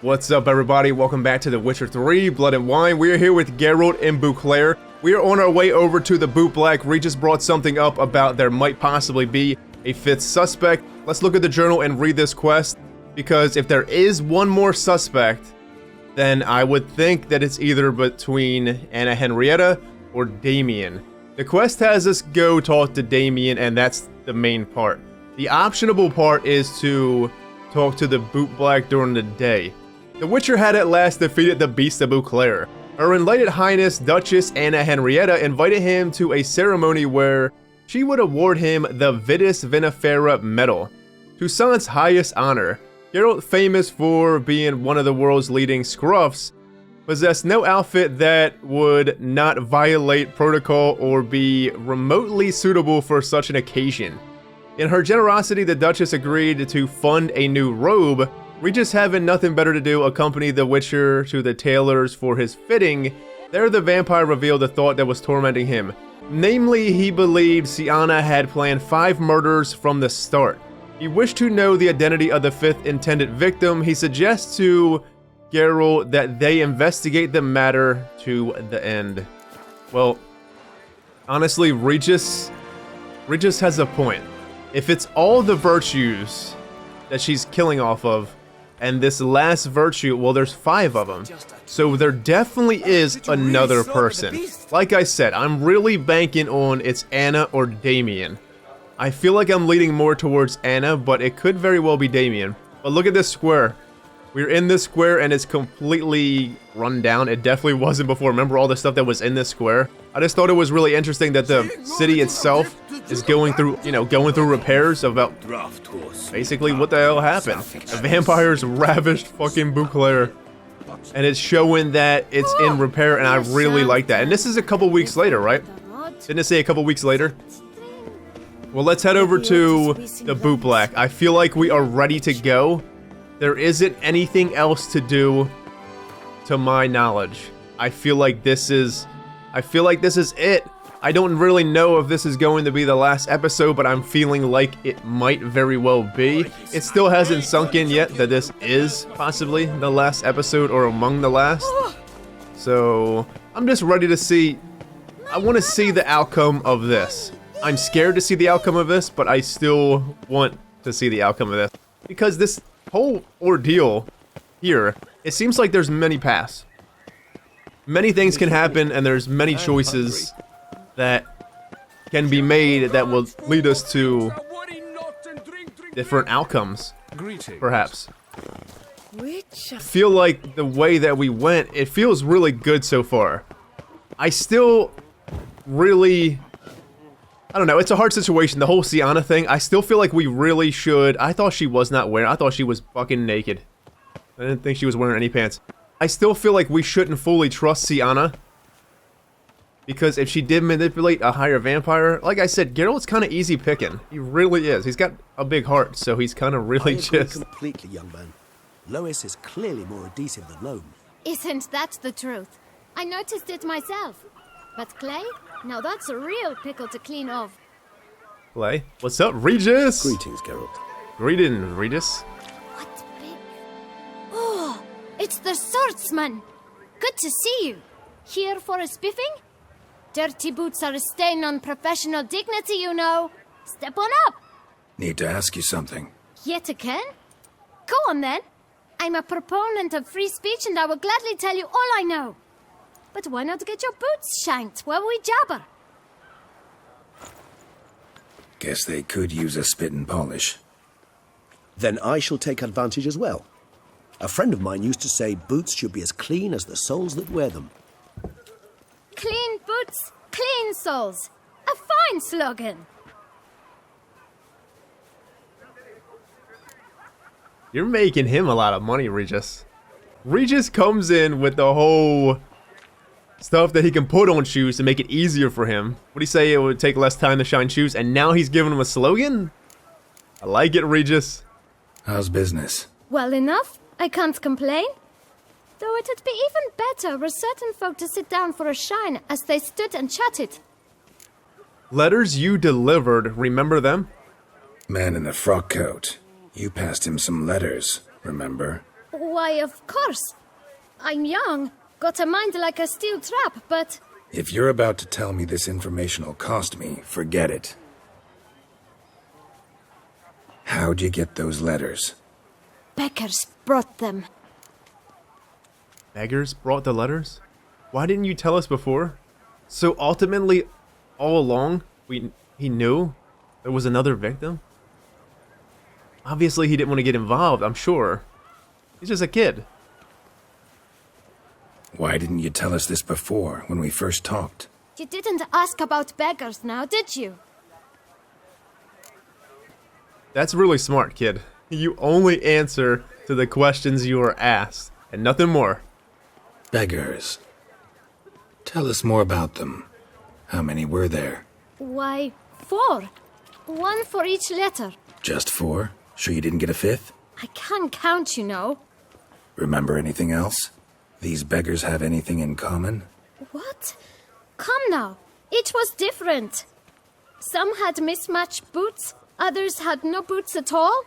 What's up, everybody? Welcome back to The Witcher 3 Blood and Wine. We are here with Geralt and Beauclair. We are on our way over to the Boot Black. Regis brought something up about there might possibly be a fifth suspect. Let's look at the journal and read this quest, because if there is one more suspect, then I would think that it's either between Anna Henrietta or Damien. The quest has us go talk to Damien, and that's the main part. The optionable part is to talk to the Boot Black during the day. The Witcher had at last defeated the Beast of Beauclair. Her Enlightened Highness Duchess Anna Henrietta invited him to a ceremony where she would award him the Vitis Vinifera Medal, Toussaint's highest honor. Geralt, famous for being one of the world's leading scruffs, possessed no outfit that would not violate protocol or be remotely suitable for such an occasion. In her generosity, the Duchess agreed to fund a new robe. Regis, having nothing better to do, accompanied the Witcher to the tailor's for his fitting. There the vampire revealed the thought that was tormenting him. Namely, he believed Sienna had planned 5 murders from the start. He wished to know the identity of the 5th intended victim. He suggests to Geralt that they investigate the matter to the end. Well, honestly, Regis has a point. If it's all the virtues that she's killing off of, and this last virtue, well, there's 5 of them. So there definitely is another person. Like I said, I'm really banking on it's Anna or Damien. I feel like I'm leaning more towards Anna, but it could very well be Damien. But look at this square. We're in this square and it's completely run down. It definitely wasn't before. Remember all the stuff that was in this square? I just thought it was really interesting that the city itself is going through, going through repairs about basically what the hell happened. The vampires ravished fucking Beauclair, and it's showing that it's in repair, and I really like that. And this is a couple weeks later, right? Didn't it say a couple weeks later? Well, let's head over to the Boot Black. I feel like we are ready to go. There isn't anything else to do, to my knowledge. I feel like this is it. I don't really know if this is going to be the last episode, but I'm feeling like it might very well be. It still hasn't sunk in yet that this is possibly the last episode or among the last. So I'm just ready to see. I want to see the outcome of this. I'm scared to see the outcome of this, but I still want to see the outcome of this. Because this whole ordeal here, it seems like there's many paths. Many things can happen, and there's many choices that can be made that will lead us to different outcomes, perhaps. I feel like the way that we went, it feels really good so far. I still really, I don't know, it's a hard situation, the whole Sienna thing. I still feel like we really should. I thought she was not wearing, I thought she was fucking naked. I didn't think she was wearing any pants. I still feel like we shouldn't fully trust Sienna, because if she did manipulate a higher vampire, like I said, Geralt's kind of easy picking. He really is. He's got a big heart, so he's kind of really just... completely, young man. Lois is clearly more adhesive than Loam. Isn't that the truth? I noticed it myself. But Clay? Now that's a real pickle to clean off. Clay? What's up, Regis? Greetings, Geralt. Greetings, Regis. What big... Oh, it's the swordsman. Good to see you. Here for a spiffing? Dirty boots are a stain on professional dignity, you know. Step on up. Need to ask you something. Yet again? Go on then. I'm a proponent of free speech and I will gladly tell you all I know. But why not get your boots shanked while we jabber? Guess they could use a spit and polish. Then I shall take advantage as well. A friend of mine used to say boots should be as clean as the soles that wear them. Clean boots, clean souls. A fine slogan. You're making him a lot of money, Regis. Regis comes in with the whole stuff that he can put on shoes to make it easier for him. What do you say, it would take less time to shine shoes, and now he's giving him a slogan? I like it, Regis. How's business? Well enough. I can't complain. Though it'd be even better were certain folk to sit down for a shine as they stood and chatted. Letters you delivered, remember them? Man in the frock coat. You passed him some letters, remember? Why, of course. I'm young, got a mind like a steel trap, but... If you're about to tell me this information will cost me, forget it. How'd you get those letters? Beggars brought them. Beggars brought the letters? Why didn't you tell us before? So ultimately, all along, he knew there was another victim? Obviously he didn't want to get involved, I'm sure. He's just a kid. Why didn't you tell us this before, when we first talked? You didn't ask about beggars now, did you? That's really smart, kid. You only answer to the questions you are asked, and nothing more. Beggars. Tell us more about them. How many were there? Why, 4. 1 for each letter. Just 4? Sure you didn't get a 5th? I can't count, you know. Remember anything else? These beggars have anything in common? What? Come now. Each was different. Some had mismatched boots, others had no boots at all.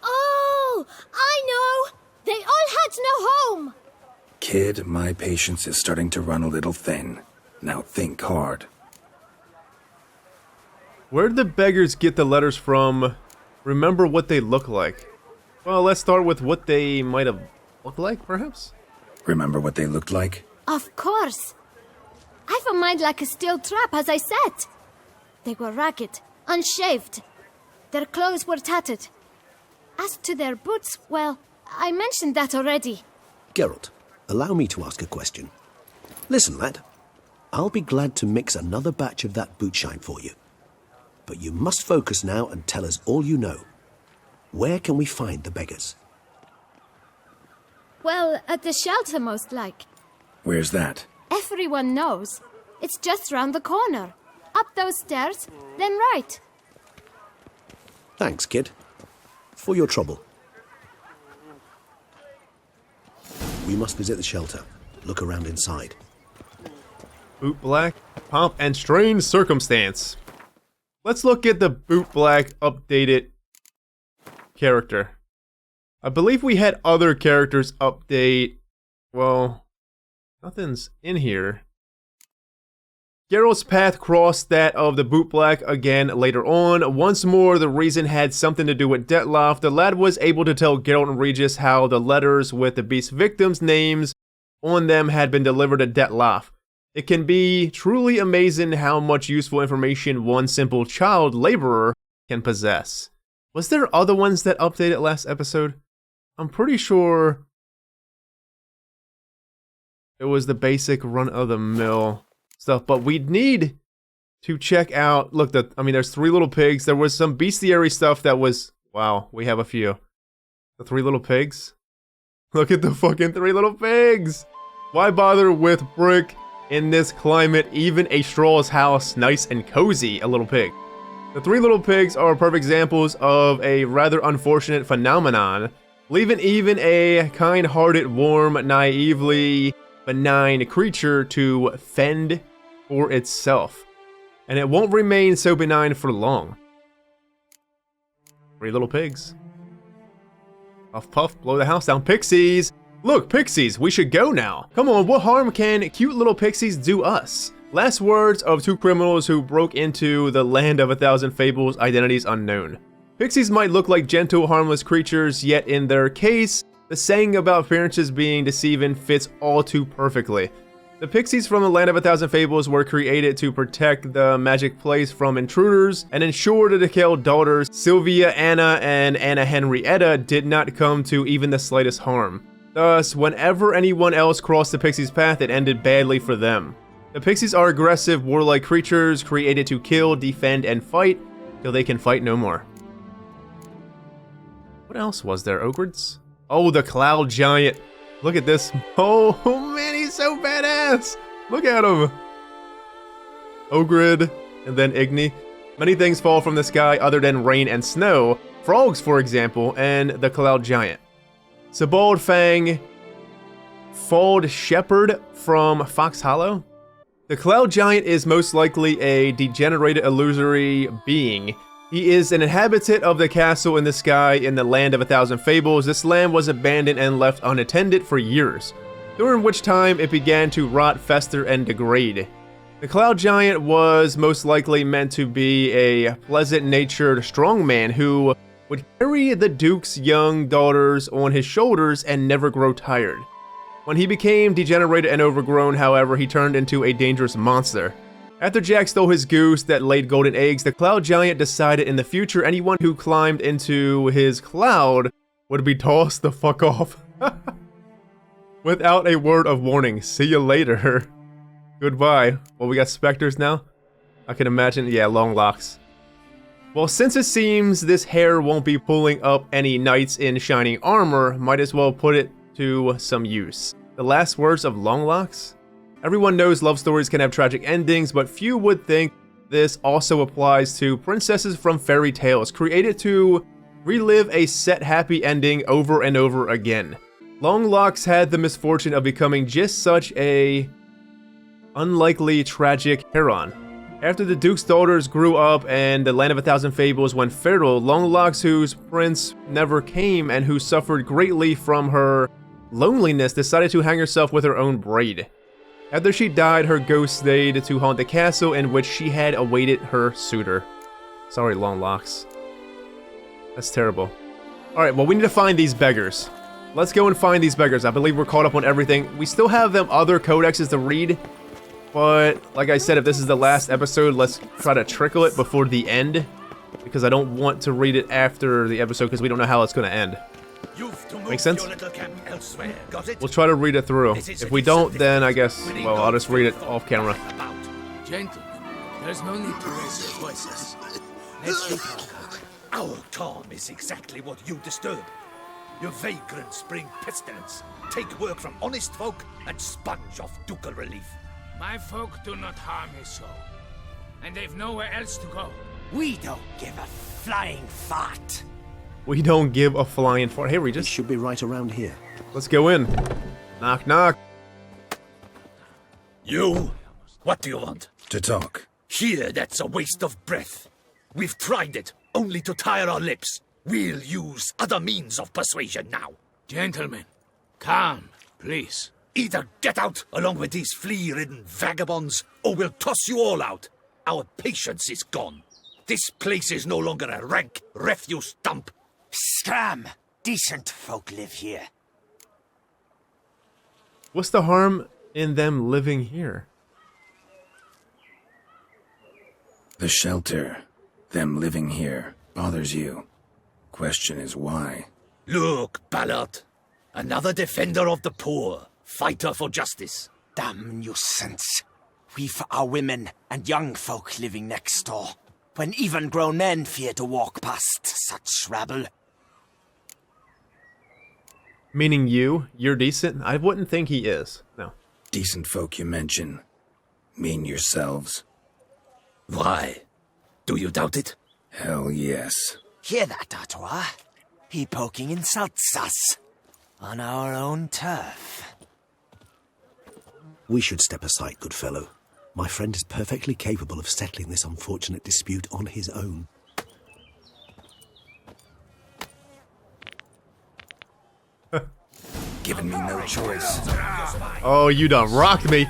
Oh, I know! They all had no home! Kid, my patience is starting to run a little thin. Now think hard. Where'd the beggars get the letters from? Remember what they look like. Well, let's start with what they might have looked like, perhaps? Remember what they looked like? Of course. I've a mind like a steel trap, as I said. They were ragged, unshaved. Their clothes were tattered. As to their boots, well, I mentioned that already. Geralt, allow me to ask a question. Listen, lad. I'll be glad to mix another batch of that boot shine for you. But you must focus now and tell us all you know. Where can we find the beggars? Well, at the shelter, most like. Where's that? Everyone knows. It's just round the corner. Up those stairs, then right. Thanks, kid. For your trouble. We must visit the shelter. Look around inside. Boot Black, Pomp, and Strange Circumstance. Let's look at the Boot Black updated character. I believe we had other characters update. Well, nothing's in here. Geralt's path crossed that of the Boot Black again later on. Once more, the reason had something to do with Detloff. The lad was able to tell Geralt and Regis how the letters with the beast victims' names on them had been delivered to Detloff. It can be truly amazing how much useful information one simple child laborer can possess. Was there other ones that updated last episode? I'm pretty sure it was the basic run-of-the-mill stuff, but we'd need to check out, look, there's 3 Little Pigs. There was some bestiary stuff that was, wow, we have a few. The 3 Little Pigs? Look at the fucking 3 Little Pigs! Why bother with brick in this climate? Even a straw's house, nice and cozy, a little pig. The 3 Little Pigs are perfect examples of a rather unfortunate phenomenon, leaving even a kind-hearted, warm, naively benign creature to fend for itself. And it won't remain so benign for long. 3 Little Pigs. Puff puff, blow the house down. Pixies! Look, pixies, we should go now. Come on, what harm can cute little pixies do us? Last words of 2 criminals who broke into the land of 1,000 fables, identities unknown. Pixies might look like gentle, harmless creatures, yet in their case, the saying about appearances being deceiving fits all too perfectly. The pixies from the land of 1,000 fables were created to protect the magic place from intruders and ensure the decayed daughters Sylvia, Anna, and Anna Henrietta did not come to even the slightest harm. Thus, whenever anyone else crossed the pixies' path, it ended badly for them. The pixies are aggressive, warlike creatures created to kill, defend, and fight till they can fight no more. What else was there, Ogrids? Oh, the Cloud Giant. Look at this. Oh man, he's so badass. Look at him. Ogrid, and then Igni. Many things fall from the sky other than rain and snow. Frogs, for example, and the Cloud Giant. Sebald Fang. Fald Shepherd from Fox Hollow. The Cloud Giant is most likely a degenerated illusory being He is an inhabitant of the castle in the sky in the land of 1,000 fables. This land was abandoned and left unattended for years, during which time it began to rot, fester, and degrade. The Cloud Giant was most likely meant to be a pleasant-natured strongman who would carry the Duke's young daughters on his shoulders and never grow tired. When he became degenerated and overgrown, however, he turned into a dangerous monster. After Jack stole his goose that laid golden eggs, the Cloud Giant decided in the future anyone who climbed into his cloud would be tossed the fuck off. Without a word of warning. See you later. Goodbye. Well, we got specters now? I can imagine. Yeah, long locks. Well, since it seems this hair won't be pulling up any knights in shining armor, might as well put it to some use. The last words of long locks? Everyone knows love stories can have tragic endings, but few would think this also applies to princesses from fairy tales, created to relive a set happy ending over and over again. Longlocks had the misfortune of becoming just such a unlikely tragic heron. After the Duke's daughters grew up and the land of 1,000 fables went feral, Longlocks, whose prince never came and who suffered greatly from her loneliness, decided to hang herself with her own braid. After she died, her ghost stayed to haunt the castle in which she had awaited her suitor. Sorry, Longlocks. That's terrible. Alright, well, we need to find these beggars. Let's go and find these beggars. I believe we're caught up on everything. We still have them other codexes to read, but like I said, if this is the last episode, let's try to trickle it before the end, because I don't want to read it after the episode because we don't know how it's going to end. Make sense? We'll try to read it through. If we don't, then I guess, well, I'll just read it off camera. Gentlemen, there's no need to raise your voices. Let's be calm. Our calm is exactly what you disturb. Your vagrants bring pestilence, take work from honest folk, and sponge off ducal relief. My folk do not harm his soul, and they've nowhere else to go. We don't give a flying fart. We don't give a flying fart. Hey, Regis. Should be right around here. Let's go in. Knock, knock. You? What do you want? To talk. Here, that's a waste of breath. We've tried it, only to tire our lips. We'll use other means of persuasion now. Gentlemen, calm, please. Either get out along with these flea-ridden vagabonds, or we'll toss you all out. Our patience is gone. This place is no longer a rank refuse dump. Scram! Decent folk live here. What's the harm in them living here? The shelter, them living here, bothers you. Question is why. Look, Ballard. Another defender of the poor. Fighter for justice. Damn nuisance. We've our women and young folk living next door, when even grown men fear to walk past such rabble. Meaning you're decent? I wouldn't think he is. No. Decent folk you mention. Mean yourselves. Why? Do you doubt it? Hell yes. Hear that, Artois? He poking insults us. On our own turf. We should step aside, good fellow. My friend is perfectly capable of settling this unfortunate dispute on his own. Giving me no choice. Oh, you done rocked me.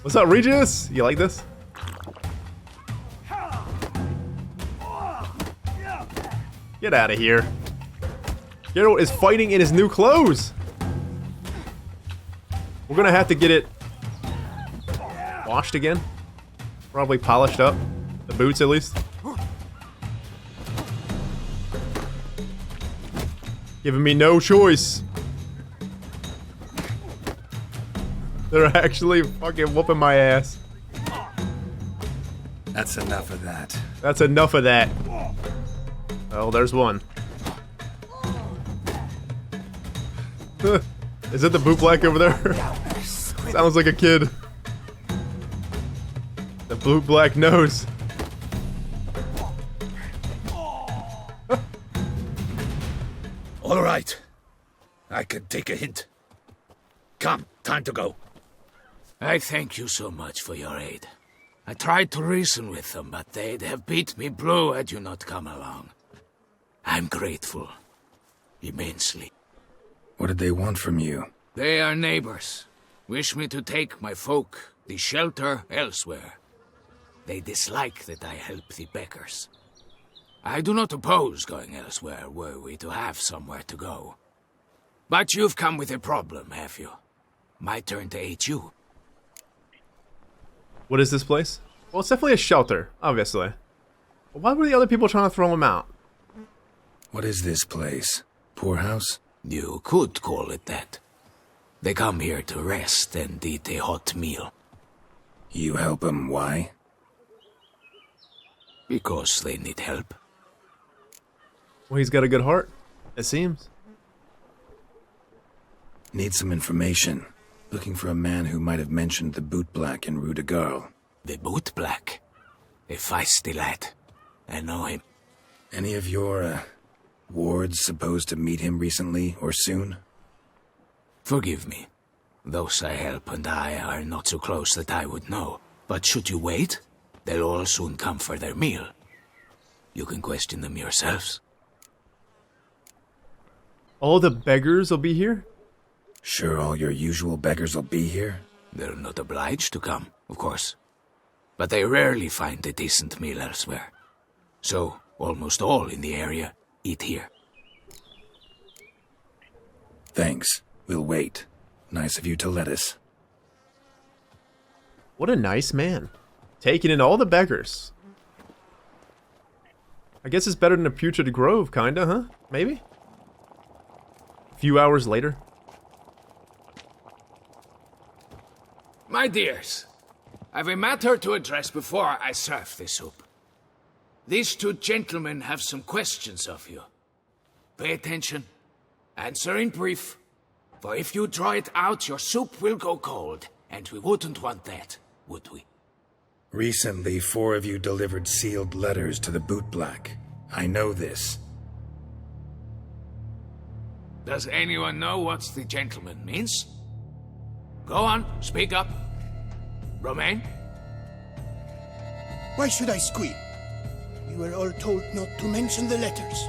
What's up, Regis? You like this? Get out of here. Geralt is fighting in his new clothes. We're gonna have to get it washed again. Probably polished up. The boots, at least. Giving me no choice. They're actually fucking whooping my ass. That's enough of that. That's enough of that. Oh, there's one. Is it the boot black over there? Sounds like a kid. The boot black nose. All right. I can take a hint. Come, time to go. I thank you so much for your aid. I tried to reason with them, but they'd have beat me blue had you not come along. I'm grateful. Immensely. What did they want from you? They are neighbors. Wish me to take my folk, the shelter, elsewhere. They dislike that I help the beggars. I do not oppose going elsewhere, were we to have somewhere to go. But you've come with a problem, have you? My turn to aid you. What is this place? Well, it's definitely a shelter, obviously. But why were the other people trying to throw him out? What is this place? Poorhouse? You could call it that. They come here to rest and eat a hot meal. You help them, why? Because they need help. Well, he's got a good heart, it seems. Need some information. Looking for a man who might have mentioned the boot black in Rue de Garl. The boot black? A feisty lad. I know him. Any of your, wards supposed to meet him recently or soon? Forgive me. Those I help and I are not so close that I would know. But should you wait, they'll all soon come for their meal. You can question them yourselves. All the beggars will be here? Sure all your usual beggars will be here? They're not obliged to come, of course. But they rarely find a decent meal elsewhere. So, almost all in the area eat here. Thanks. We'll wait. Nice of you to let us. What a nice man. Taking in all the beggars. I guess it's better than a putrid grove, kinda, huh? Maybe? A few hours later. My dears, I've a matter to address before I serve the soup. These two gentlemen have some questions of you. Pay attention. Answer in brief. For if you draw it out, your soup will go cold. And we wouldn't want that, would we? Recently, 4 of you delivered sealed letters to the boot black. I know this. Does anyone know what the gentleman means? Go on, speak up. Romain? Why should I squeal? We were all told not to mention the letters.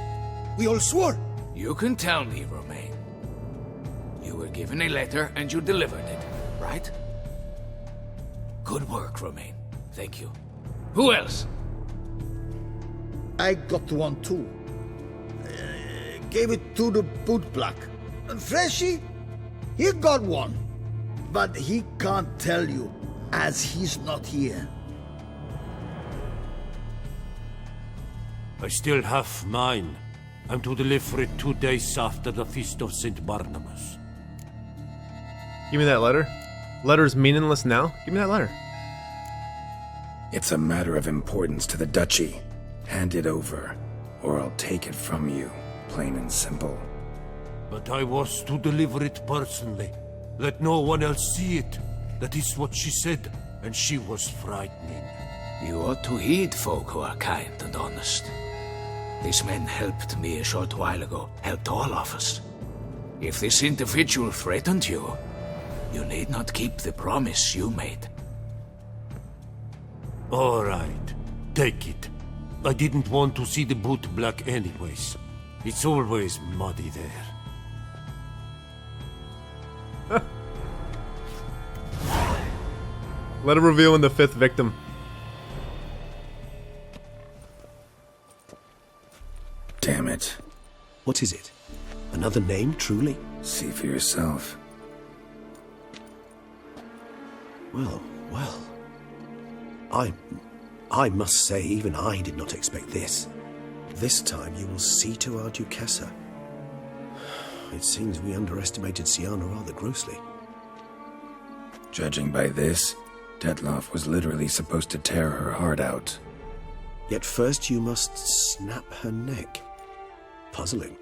We all swore. You can tell me, Romain. You were given a letter and you delivered it, right? Good work, Romain. Thank you. Who else? I got one too. Gave it to the boot black. And Freshy, he got one. But he can't tell you, as he's not here. I still have mine. I'm to deliver it 2 days after the Feast of St. Barnabas. Give me that letter. Letter's meaningless now? Give me that letter. It's a matter of importance to the Duchy. Hand it over, or I'll take it from you, plain and simple. But I was to deliver it personally. Let no one else see it. That is what she said, and she was frightening. You ought to heed folk who are kind and honest. These men helped me a short while ago, helped all of us. If this individual threatened you, you need not keep the promise you made. All right, take it. I didn't want to see the boot black anyways. It's always muddy there. Letter revealing the 5th victim. Damn it. What is it? Another name, truly? See for yourself. Well. I must say, even I did not expect this. This time you will see to our Duchessa. It seems we underestimated Siana rather grossly. Judging by this, Detloff was literally supposed to tear her heart out. Yet first you must snap her neck. Puzzling.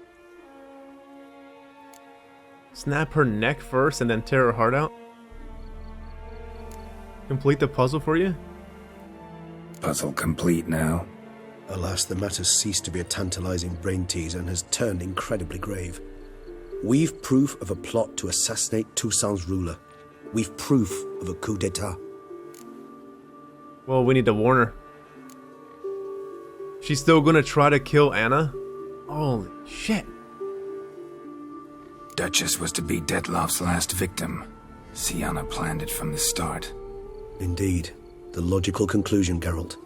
Snap her neck first and then tear her heart out? Complete the puzzle for you? Puzzle complete now. Alas, the matter's ceased to be a tantalizing brain tease and has turned incredibly grave. We've proof of a plot to assassinate Toussaint's ruler. We've proof of a coup d'etat. Well, we need to warn her. She's still gonna try to kill Anna? Holy shit. Duchess was to be Detlof's last victim. Sienna planned it from the start. Indeed. The logical conclusion, Geralt.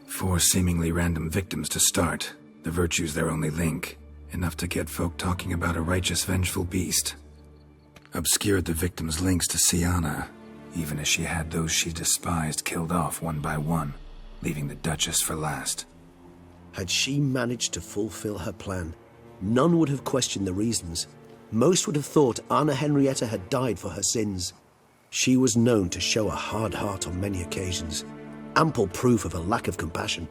4 seemingly random victims to start. The virtue's their only link. Enough to get folk talking about a righteous, vengeful beast. Obscured the victims' links to Sienna, even as she had those she despised killed off one by one, leaving the Duchess for last. Had she managed to fulfill her plan, none would have questioned the reasons. Most would have thought Anna Henrietta had died for her sins. She was known to show a hard heart on many occasions, ample proof of a lack of compassion.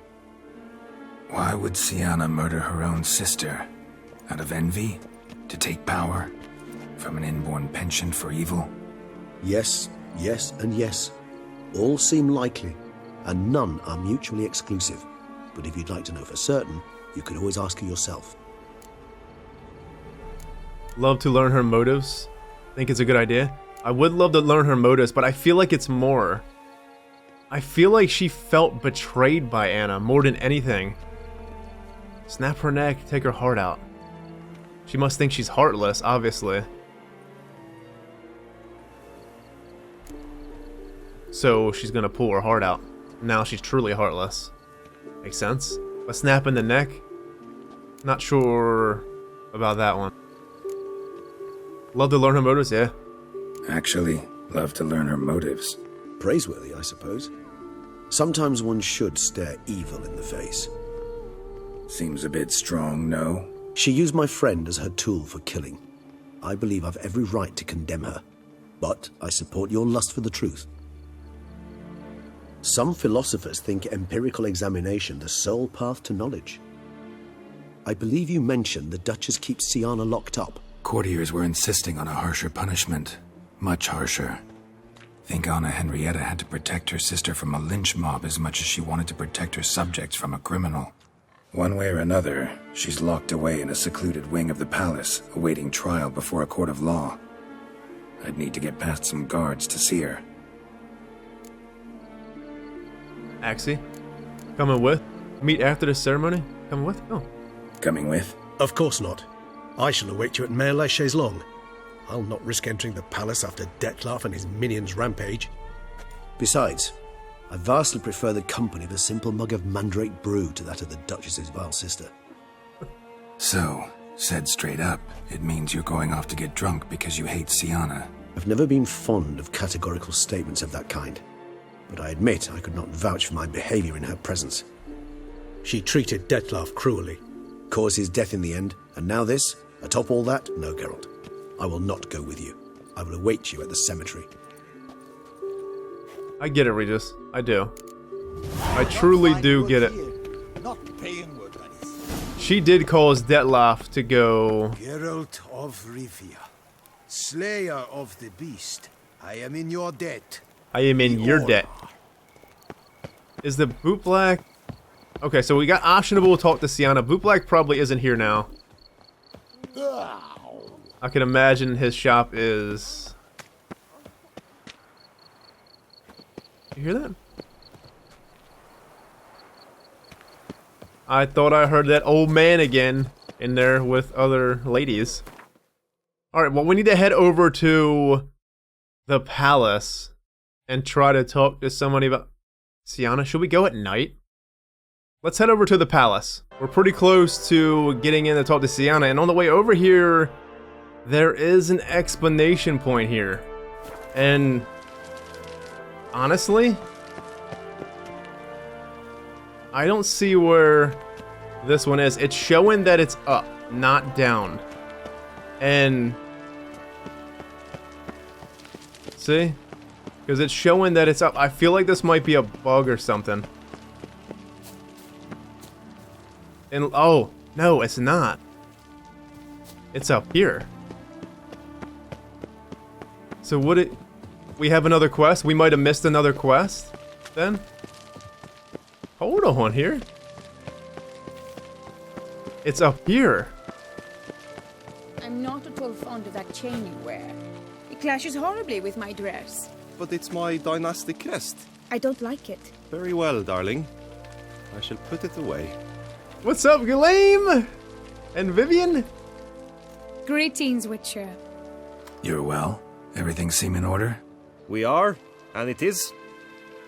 Why would Sienna murder her own sister? Out of envy? To take power? From an inborn penchant for evil? Yes, yes, and yes. All seem likely, and none are mutually exclusive. But if you'd like to know for certain, you could always ask her yourself. Love to learn her motives. Think it's a good idea. I would love to learn her motives, but I feel like it's more. I feel like she felt betrayed by Anna more than anything. Snap her neck, take her heart out. She must think she's heartless, obviously. So she's gonna pull her heart out. Now she's truly heartless. Makes sense. A snap in the neck? Not sure about that one. Love to learn her motives, yeah. Actually, love to learn her motives. Praiseworthy, I suppose. Sometimes one should stare evil in the face. Seems a bit strong, no? She used my friend as her tool for killing. I believe I've every right to condemn her, but I support your lust for the truth. Some philosophers think empirical examination the sole path to knowledge. I believe you mentioned the Duchess keeps Sienna locked up. Courtiers were insisting on a harsher punishment. Much harsher. Think Anna Henrietta had to protect her sister from a lynch mob as much as she wanted to protect her subjects from a criminal. One way or another, she's locked away in a secluded wing of the palace, awaiting trial before a court of law. I'd need to get past some guards to see her. Axie? Coming with? Meet after the ceremony? Coming with? Oh. Coming with? Of course not. I shall await you at Mare la Chaise-Longue. I'll not risk entering the palace after Detlef and his minions rampage. Besides, I vastly prefer the company of a simple mug of mandrake brew to that of the Duchess's vile sister. So, said straight up, it means you're going off to get drunk because you hate Sienna. I've never been fond of categorical statements of that kind, but I admit I could not vouch for my behavior in her presence. She treated Detlef cruelly. Caused his death in the end, and now this? Atop all that? No, Geralt. I will not go with you. I will await you at the cemetery. I get it, Regis. I do. I truly do get it. She did cause Detlef to go... Geralt of Rivia, slayer of the beast, I am in your debt. I am in your debt. Is the Boot Black... Okay, so we got optionable to talk to Sienna. Boot Black probably isn't here now. I can imagine his shop is... You hear that? I thought I heard that old man again in there with other ladies. Alright, well we need to head over to the palace and try to talk to somebody about... Sienna, should we go at night? Let's head over to the palace. We're pretty close to getting in to talk to Sienna, and on the way over here, there is an explanation point here. And honestly, I don't see where this one is. It's showing that it's up, not down. And see? Because it's showing that it's up. I feel like this might be a bug or something. And oh, no, it's not. It's up here. So would it... We have another quest? We might have missed another quest, then? Hold on here. It's up here. I'm not at all fond of that chain you wear. It clashes horribly with my dress. But it's my dynastic crest. I don't like it. Very well, darling. I shall put it away. What's up, Gulaim? And Vivian? Greetings, Witcher. You're well? Everything seem in order? We are, and it is.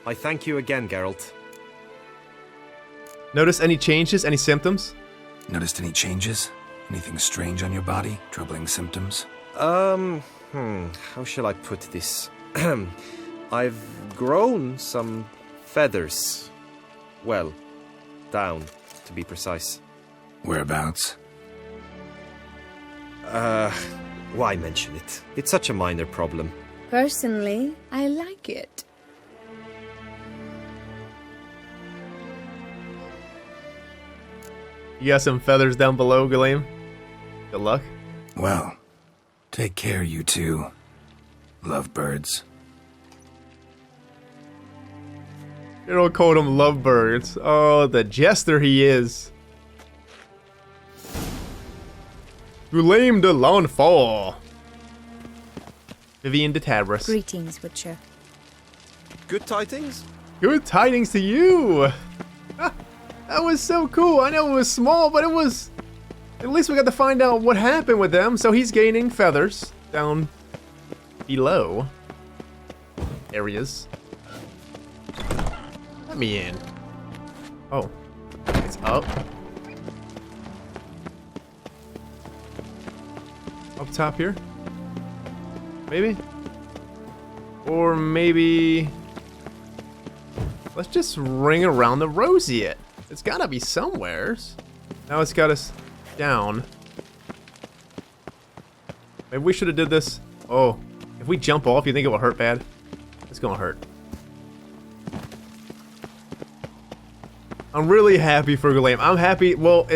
I thank you again, Geralt. Notice any changes, any symptoms? Noticed any changes? Anything strange on your body? Troubling symptoms? How shall I put this? I've grown some feathers. Well, down, to be precise. Whereabouts? Why mention it? It's such a minor problem. Personally, I like it. You got some feathers down below, Gulaim. Good luck. Well, take care, you two. Lovebirds. Geralt called them lovebirds. Oh, the jester he is. Gulaim de Lawnfall. Vivian de Tabris. Greetings, Witcher. Good tidings? Good tidings to you. That was so cool. I know it was small, but it was... At least we got to find out what happened with them. So he's gaining feathers down below areas. Let me in. Oh, it's up. Up top here? Maybe? Or maybe... Let's just ring around the roseate. It's gotta be somewheres. Now it's got us down. Maybe we should have did this. Oh, if we jump off, you think it will hurt bad? It's gonna hurt. I'm really happy for Gulaim. I'm happy. Well,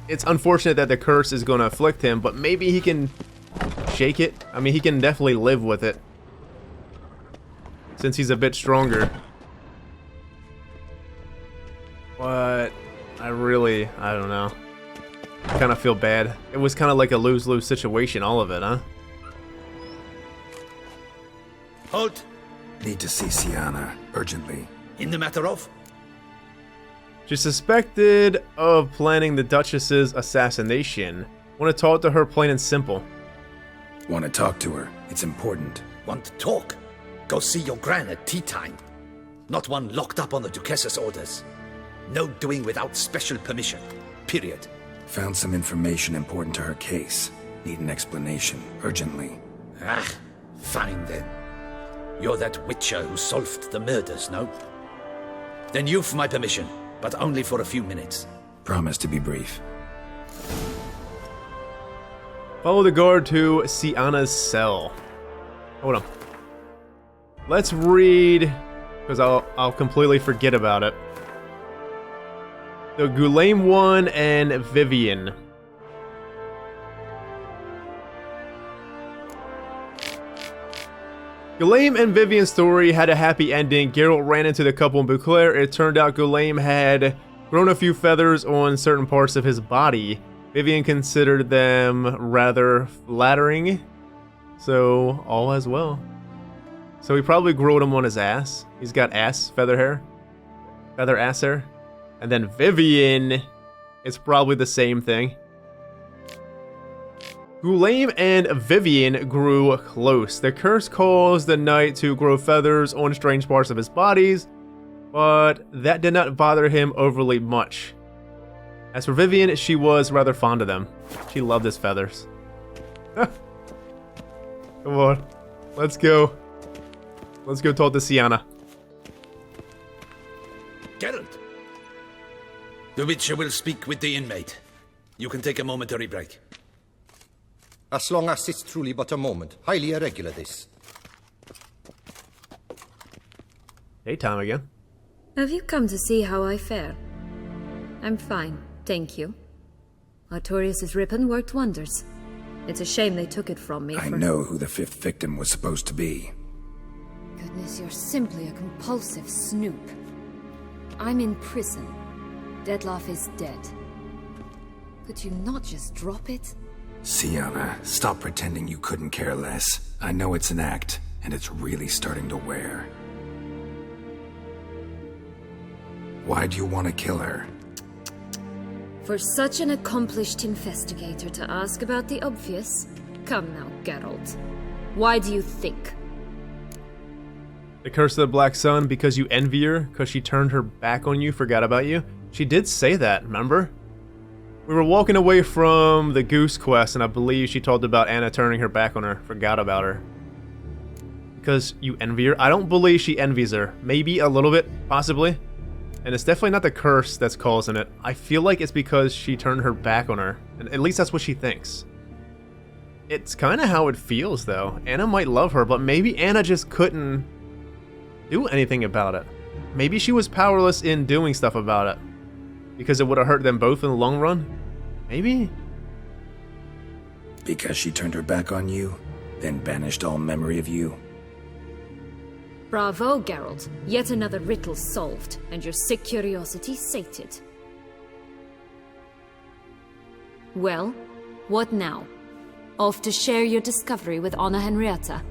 it's unfortunate that the curse is gonna afflict him, but maybe he can shake it. I mean, he can definitely live with it since he's a bit stronger. But I don't know. I kind of feel bad. It was kind of like a lose-lose situation, all of it, huh? Halt! Need to see Sienna, urgently. In the matter of? She's suspected of planning the Duchess's assassination. Want to talk to her plain and simple. Want to talk to her. It's important. Want to talk? Go see your gran at tea time. Not one locked up on the Duchess's orders. No doing without special permission. Period. Found some information important to her case. Need an explanation, urgently. Ah, fine then. You're that witcher who solved the murders, no? Then you've my permission, but only for a few minutes. Promise to be brief. Follow the guard to Sienna's cell. Hold on. Let's read, because I'll completely forget about it. The Gulaim one and Vivian. Gulaim and Vivian's story had a happy ending. Geralt ran into the couple in Beauclair. It turned out Gulaim had grown a few feathers on certain parts of his body. Vivian considered them rather flattering, so all as well. So he probably growed them on his ass. He's got ass feather hair. Feather ass hair. And then Vivian, it's probably the same thing. Gulaim and Vivian grew close. The curse caused the knight to grow feathers on strange parts of his bodies, but that did not bother him overly much. As for Vivian, she was rather fond of them. She loved his feathers. Come on, let's go. Let's go talk to Sienna. Geralt! The Witcher will speak with the inmate. You can take a momentary break. As long as it's truly but a moment. Highly irregular, this. Daytime again. Have you come to see how I fare? I'm fine, thank you. Artorius' ribbon worked wonders. It's a shame they took it from me. I know who the fifth victim was supposed to be. Goodness, you're simply a compulsive snoop. I'm in prison. Dettlaff is dead. Could you not just drop it? Sienna, stop pretending you couldn't care less. I know it's an act, and it's really starting to wear. Why do you want to kill her? For such an accomplished investigator to ask about the obvious? Come now, Geralt. Why do you think? The Curse of the Black Sun because you envy her, because she turned her back on you, forgot about you. She did say that, remember? We were walking away from the Goose quest, and I believe she told about Anna turning her back on her, forgot about her. Because you envy her? I don't believe she envies her. Maybe a little bit, possibly. And it's definitely not the curse that's causing it. I feel like it's because she turned her back on her. And at least that's what she thinks. It's kind of how it feels, though. Anna might love her, but maybe Anna just couldn't do anything about it. Maybe she was powerless in doing stuff about it. Because it would have hurt them both in the long run? Maybe? Because she turned her back on you, then banished all memory of you? Bravo, Geralt. Yet another riddle solved, and your sick curiosity sated. Well, what now? Off to share your discovery with Anna Henrietta?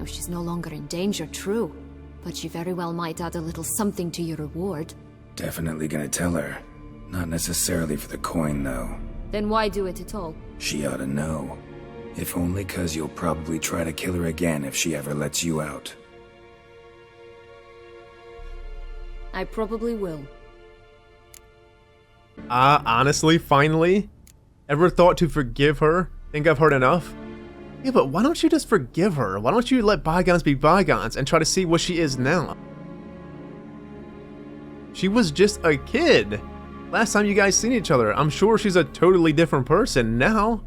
Oh, she's no longer in danger, true. But she very well might add a little something to your reward. Definitely gonna tell her. Not necessarily for the coin, though. Then why do it at all? She ought to know. If only 'cause you'll probably try to kill her again if she ever lets you out. I probably will. Honestly, finally? Ever thought to forgive her? Think I've heard enough? Yeah, but why don't you just forgive her? Why don't you let bygones be bygones and try to see what she is now? She was just a kid. Last time you guys seen each other, I'm sure she's a totally different person now.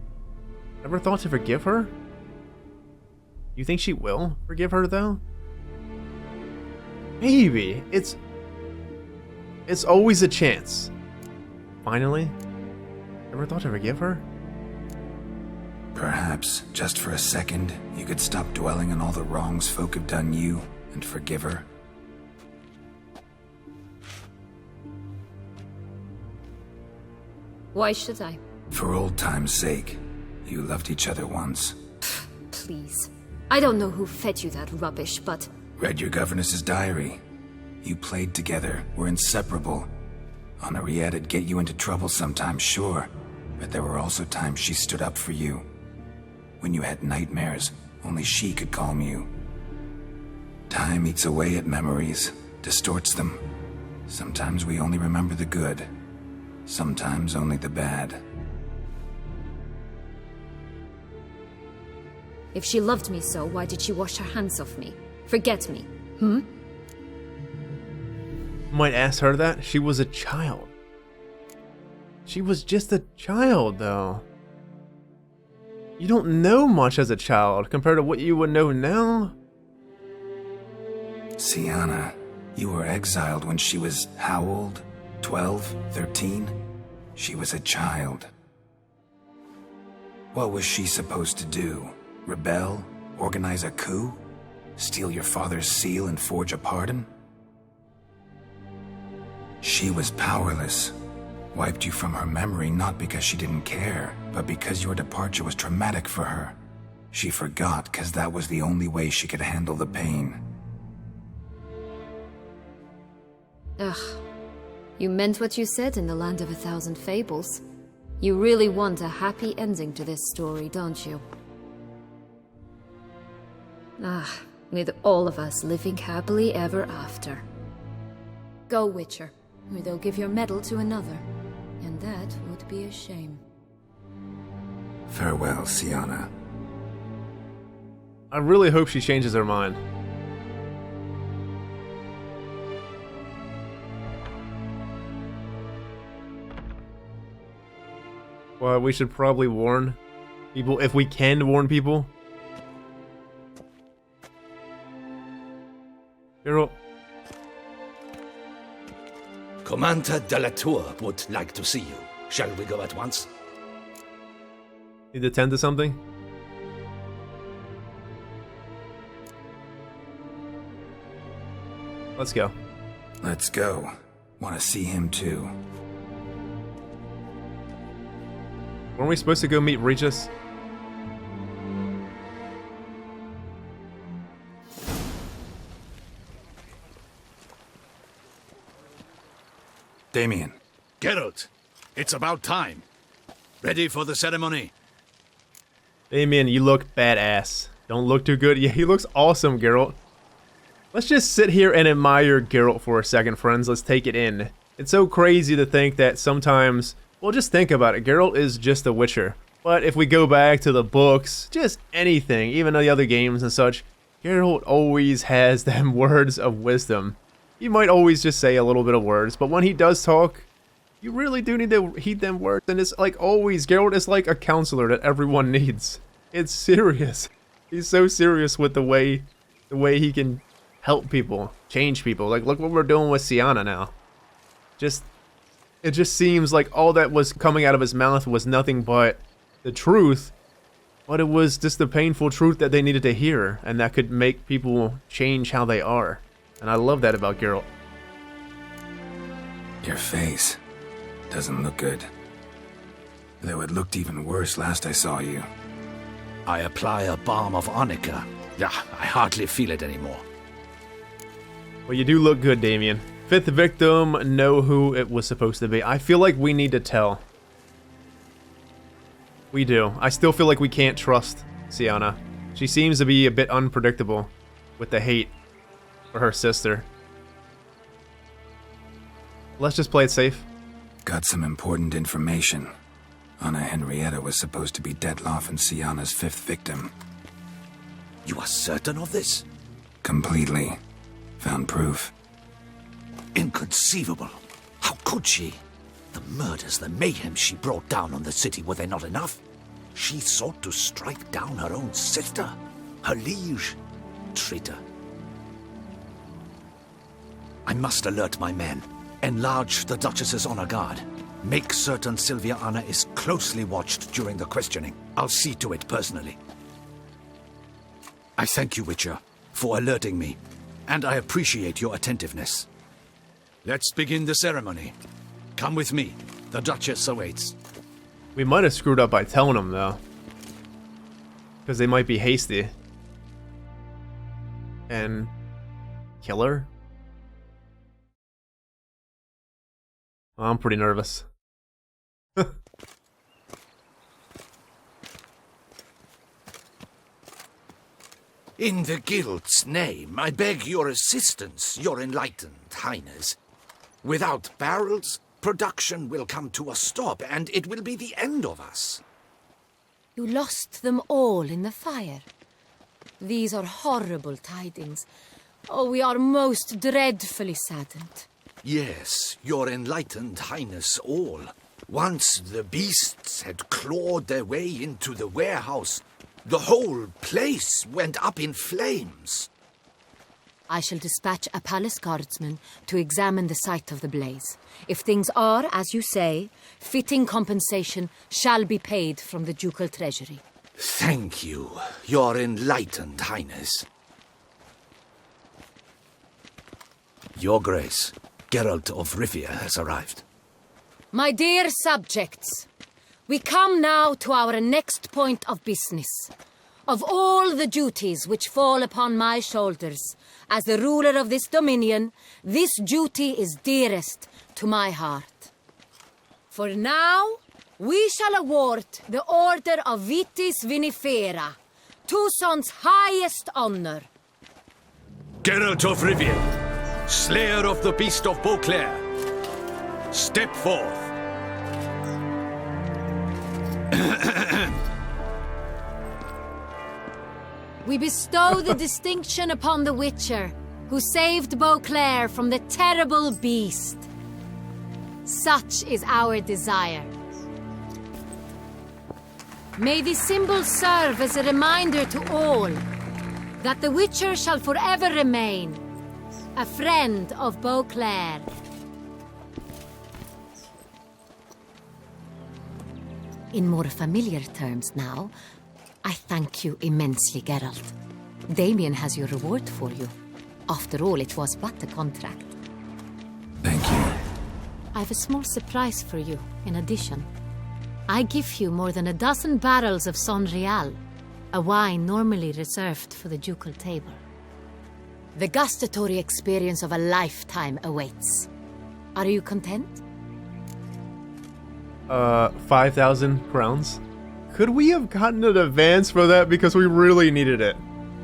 Ever thought to forgive her? You think she will forgive her, though? Maybe. It's always a chance. Finally? Ever thought to forgive her? Perhaps, just for a second, you could stop dwelling on all the wrongs folk have done you and forgive her. Why should I? For old time's sake. You loved each other once. Please. I don't know who fed you that rubbish, but... Read your governess's diary. You played together, were inseparable. Henriette'd get you into trouble sometimes, sure. But there were also times she stood up for you. When you had nightmares, only she could calm you. Time eats away at memories, distorts them. Sometimes we only remember the good. Sometimes only the bad. If she loved me so, why did she wash her hands off me? Forget me, Might ask her that. She was a child. She was just a child, though. You don't know much as a child compared to what you would know now. Sienna, you were exiled when she was how old? 12? 13? She was a child. What was she supposed to do? Rebel? Organize a coup? Steal your father's seal and forge a pardon? She was powerless. Wiped you from her memory not because she didn't care, but because your departure was traumatic for her. She forgot because that was the only way she could handle the pain. Ugh. You meant what you said in the Land of a Thousand Fables. You really want a happy ending to this story, don't you? With all of us living happily ever after. Go, Witcher, or they'll give your medal to another. And that would be a shame. Farewell, Sienna. I really hope she changes her mind. Well, we should probably warn people, if we can warn people. Geralt. Commander de la Tour would like to see you. Shall we go at once? Need to tend to something? Let's go. Let's go. Want to see him too. Weren't we supposed to go meet Regis? Damien. Geralt, it's about time. Ready for the ceremony? Damien, you look badass. Don't look too good. Yeah, he looks awesome, Geralt. Let's just sit here and admire Geralt for a second, friends. Let's take it in. It's so crazy to think that sometimes, well, just think about it. Geralt is just a Witcher. But if we go back to the books, just anything, even the other games and such, Geralt always has them words of wisdom. He might always just say a little bit of words, but when he does talk, you really do need to heed them words. And it's like always, Geralt is like a counselor that everyone needs. It's serious. He's so serious with the way he can help people, change people. Like, look what we're doing with Sienna now. It just seems like all that was coming out of his mouth was nothing but the truth, but it was just the painful truth that they needed to hear, and that could make people change how they are. And I love that about Geralt. Your face doesn't look good. Though it looked even worse last I saw you. I apply a balm of arnica. Yeah, I hardly feel it anymore. Well, you do look good, Damien. Fifth victim, know who it was supposed to be. I feel like we need to tell. We do. I still feel like we can't trust Sienna. She seems to be a bit unpredictable with the hate for her sister. Let's just play it safe. Got some important information. Anna Henrietta was supposed to be Detloff and Sienna's fifth victim. You are certain of this? Completely. Found proof. Inconceivable. How could she? The murders, the mayhem she brought down on the city, were they not enough? She sought to strike down her own sister, her liege. Traitor. I must alert my men. Enlarge the Duchess's honor guard. Make certain Sylvia Anna is closely watched during the questioning. I'll see to it personally. I thank you, Witcher, for alerting me, and I appreciate your attentiveness. Let's begin the ceremony. Come with me. The Duchess awaits. We might have screwed up by telling them, though. Because they might be hasty. And kill her? I'm pretty nervous. In the Guild's name, I beg your assistance, your enlightened highness. Without barrels, production will come to a stop, and it will be the end of us. You lost them all in the fire. These are horrible tidings. Oh, we are most dreadfully saddened. Yes, your enlightened highness all. Once the beasts had clawed their way into the warehouse, the whole place went up in flames. I shall dispatch a palace guardsman to examine the site of the blaze. If things are, as you say, fitting compensation shall be paid from the ducal treasury. Thank you, your enlightened highness. Your Grace, Geralt of Rivia has arrived. My dear subjects, we come now to our next point of business. Of all the duties which fall upon my shoulders, as the ruler of this dominion, this duty is dearest to my heart. For now, we shall award the Order of Vitis Vinifera, Tucson's highest honor. Geralt of Rivia, slayer of the beast of Beauclair, step forth. We bestow the distinction upon the Witcher, who saved Beauclair from the terrible beast. Such is our desire. May this symbol serve as a reminder to all that the Witcher shall forever remain a friend of Beauclair. In more familiar terms now, I thank you immensely, Geralt. Damien has your reward for you. After all, it was but a contract. Thank you. I have a small surprise for you, in addition. I give you more than a dozen barrels of Son Real, a wine normally reserved for the ducal table. The gustatory experience of a lifetime awaits. Are you content? 5,000 crowns. Could we have gotten an advance for that? Because we really needed it.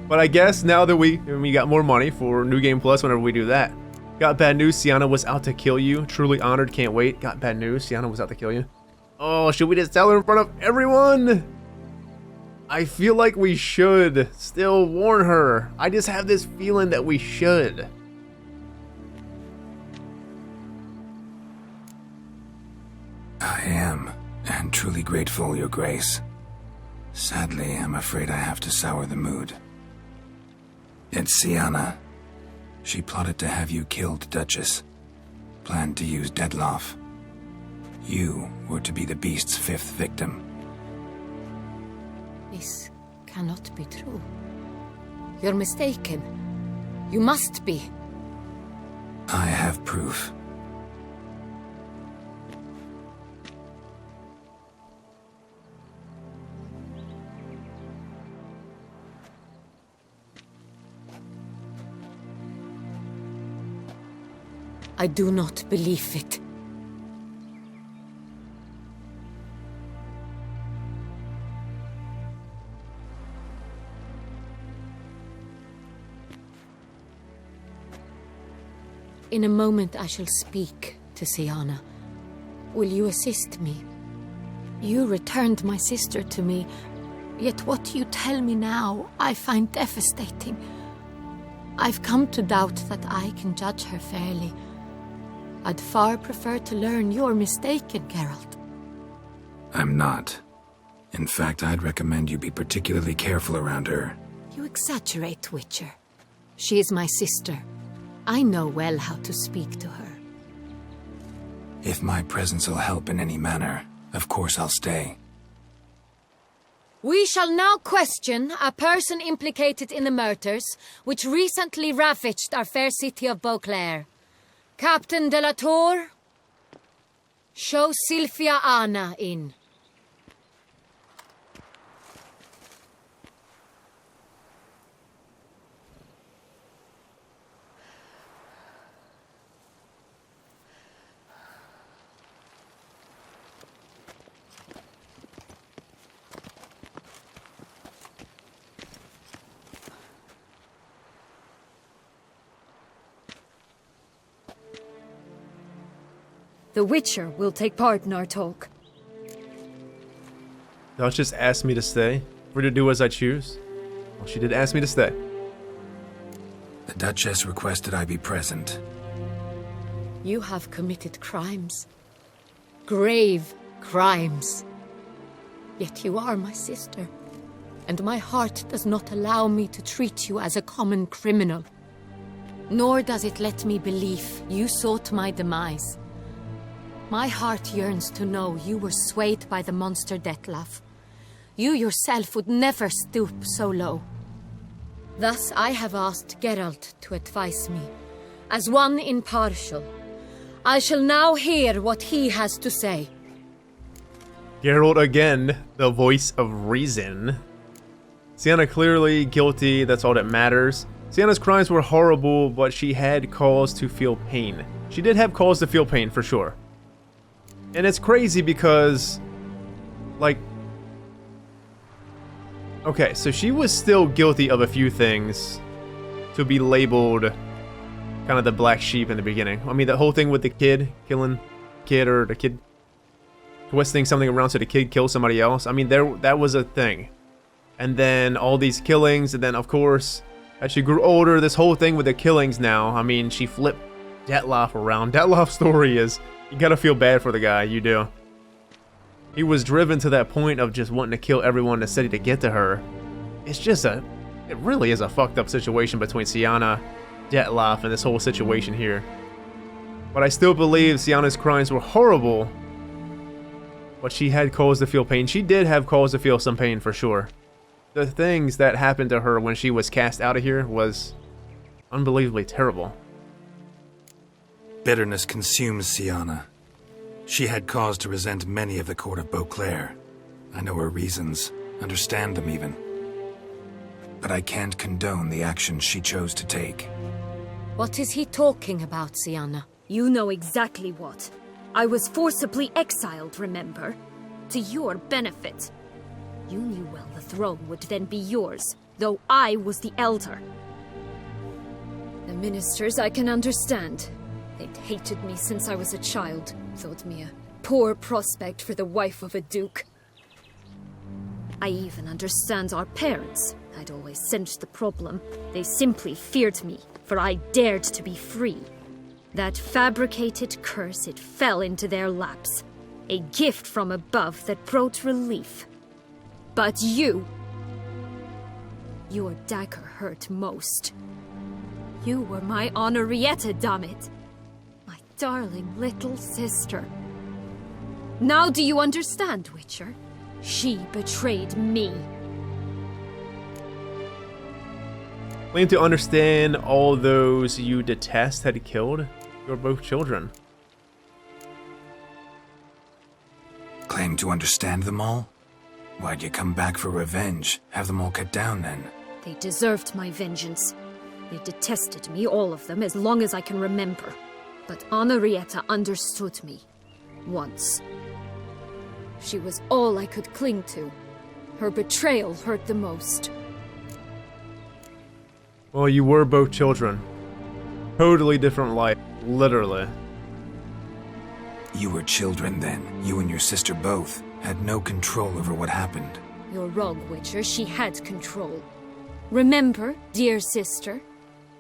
But I guess now that we got more money for New Game Plus whenever we do that. Got bad news, Sienna was out to kill you. Truly honored, can't wait. Got bad news, Sienna was out to kill you. Oh, should we just tell her in front of everyone? I feel like we should still warn her. I just have this feeling that we should. I am, and truly grateful, Your Grace. Sadly, I'm afraid I have to sour the mood. It's Sienna. She plotted to have you killed, Duchess. Planned to use Dettlaff. You were to be the beast's 5th victim. This cannot be true. You're mistaken. You must be. I have proof. I do not believe it. In a moment I shall speak to Sienna. Will you assist me? You returned my sister to me, yet what you tell me now I find devastating. I've come to doubt that I can judge her fairly. I'd far prefer to learn you're mistaken, Geralt. I'm not. In fact, I'd recommend you be particularly careful around her. You exaggerate, Witcher. She is my sister. I know well how to speak to her. If my presence will help in any manner, of course I'll stay. We shall now question a person implicated in the murders which recently ravaged our fair city of Beauclair. Captain de la Tour, show Sylvia Anna in. The Witcher will take part in our talk. Duchess asked me to stay. Free to do as I choose. Well, she did ask me to stay. The Duchess requested I be present. You have committed crimes. Grave crimes. Yet you are my sister, and my heart does not allow me to treat you as a common criminal. Nor does it let me believe you sought my demise. My heart yearns to know you were swayed by the monster Dettlaff. You yourself would never stoop so low. Thus I have asked Geralt to advise me, as one impartial. I shall now hear what he has to say. Geralt again, the voice of reason. Sienna clearly guilty, that's all that matters. Sienna's crimes were horrible, but she had cause to feel pain. She did have cause to feel pain, for sure. And it's crazy because, like, okay, so she was still guilty of a few things to be labeled kind of the black sheep in the beginning. I mean, the whole thing with the kid, killing kid, or the kid twisting something around so the kid kills somebody else. I mean, that was a thing. And then all these killings, and then, of course, as she grew older, this whole thing with the killings now, I mean, she flipped Dettlaff around. Dettlaff's story is, you gotta feel bad for the guy, you do. He was driven to that point of just wanting to kill everyone in the city to get to her. It's just it really is a fucked up situation between Sienna, Dettlaff, and this whole situation here. But I still believe Sienna's crimes were horrible, but she had cause to feel pain. She did have cause to feel some pain, for sure. The things that happened to her when she was cast out of here was unbelievably terrible. Bitterness consumes Sienna. She had cause to resent many of the court of Beauclair. I know her reasons, understand them even. But I can't condone the actions she chose to take. What is he talking about, Sienna? You know exactly what. I was forcibly exiled, remember? To your benefit. You knew well the throne would then be yours, though I was the elder. The ministers I can understand. They'd hated me since I was a child, thought me a poor prospect for the wife of a duke. I even understand our parents. I'd always sensed the problem. They simply feared me, for I dared to be free. That fabricated curse, it fell into their laps. A gift from above that brought relief. But you... Your dagger hurt most. You were my Henrietta, dammit. My darling little sister. Now do you understand, Witcher? She betrayed me. Claim to understand all those you detest had killed. You're both children. Claim to understand them all? Why'd you come back for revenge? Have them all cut down then? They deserved my vengeance. They detested me, all of them, as long as I can remember. But Henrietta understood me. Once. She was all I could cling to. Her betrayal hurt the most. Well, you were both children. Totally different life, literally. You were children then. You and your sister both had no control over what happened. You're wrong, Witcher. She had control. Remember, dear sister,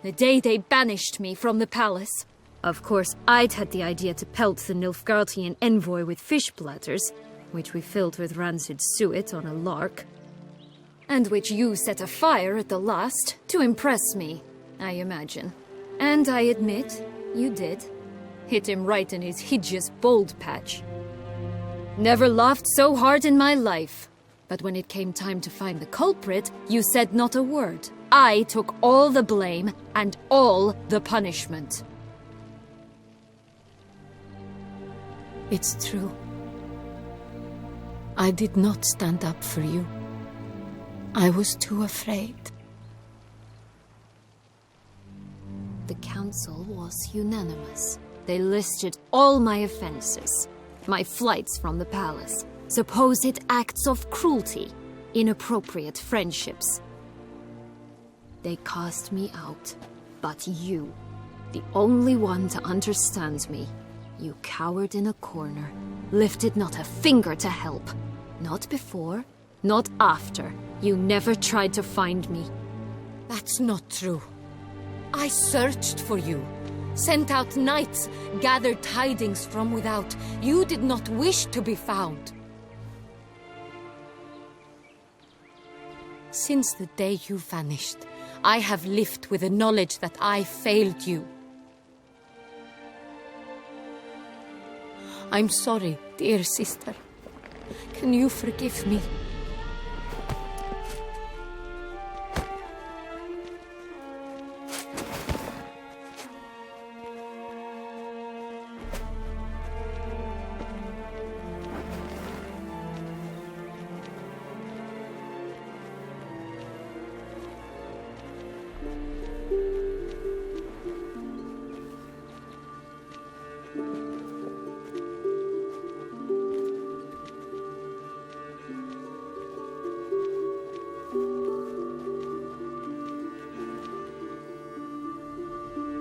the day they banished me from the palace? Of course, I'd had the idea to pelt the Nilfgaardian envoy with fish bladders, which we filled with rancid suet on a lark, and which you set afire at the last to impress me, I imagine. And I admit, you did. Hit him right in his hideous bald patch. Never laughed so hard in my life. But when it came time to find the culprit, you said not a word. I took all the blame and all the punishment. It's true. I did not stand up for you. I was too afraid. The council was unanimous. They listed all my offenses. My flights from the palace, supposed acts of cruelty, inappropriate friendships. They cast me out, but you, the only one to understand me, you cowered in a corner, lifted not a finger to help. Not before, not after. You never tried to find me. That's not true. I searched for you. Sent out knights, gathered tidings from without. You did not wish to be found. Since the day you vanished, I have lived with the knowledge that I failed you. I'm sorry, dear sister. Can you forgive me?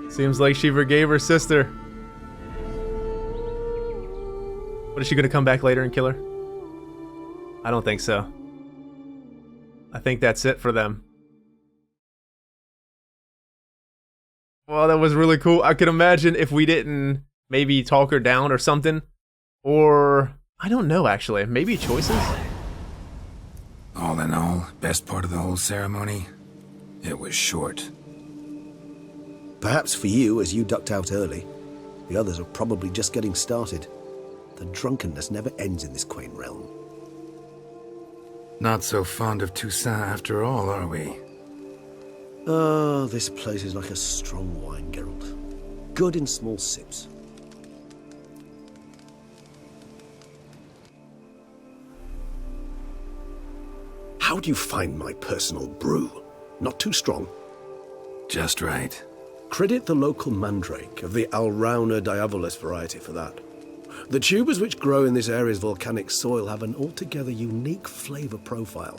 Seems like she forgave her sister. What, is she gonna come back later and kill her? I don't think so. I think that's it for them. Well, that was really cool. I could imagine if we didn't maybe talk her down or something. Or, I don't know actually, maybe choices? All in all, best part of the whole ceremony? It was short. Perhaps for you, as you ducked out early. The others are probably just getting started. The drunkenness never ends in this quaint realm. Not so fond of Toussaint after all, are we? Oh, this place is like a strong wine, Geralt. Good in small sips. How do you find my personal brew? Not too strong? Just right. Credit the local mandrake of the Alrauna diavolis variety for that. The tubers which grow in this area's volcanic soil have an altogether unique flavour profile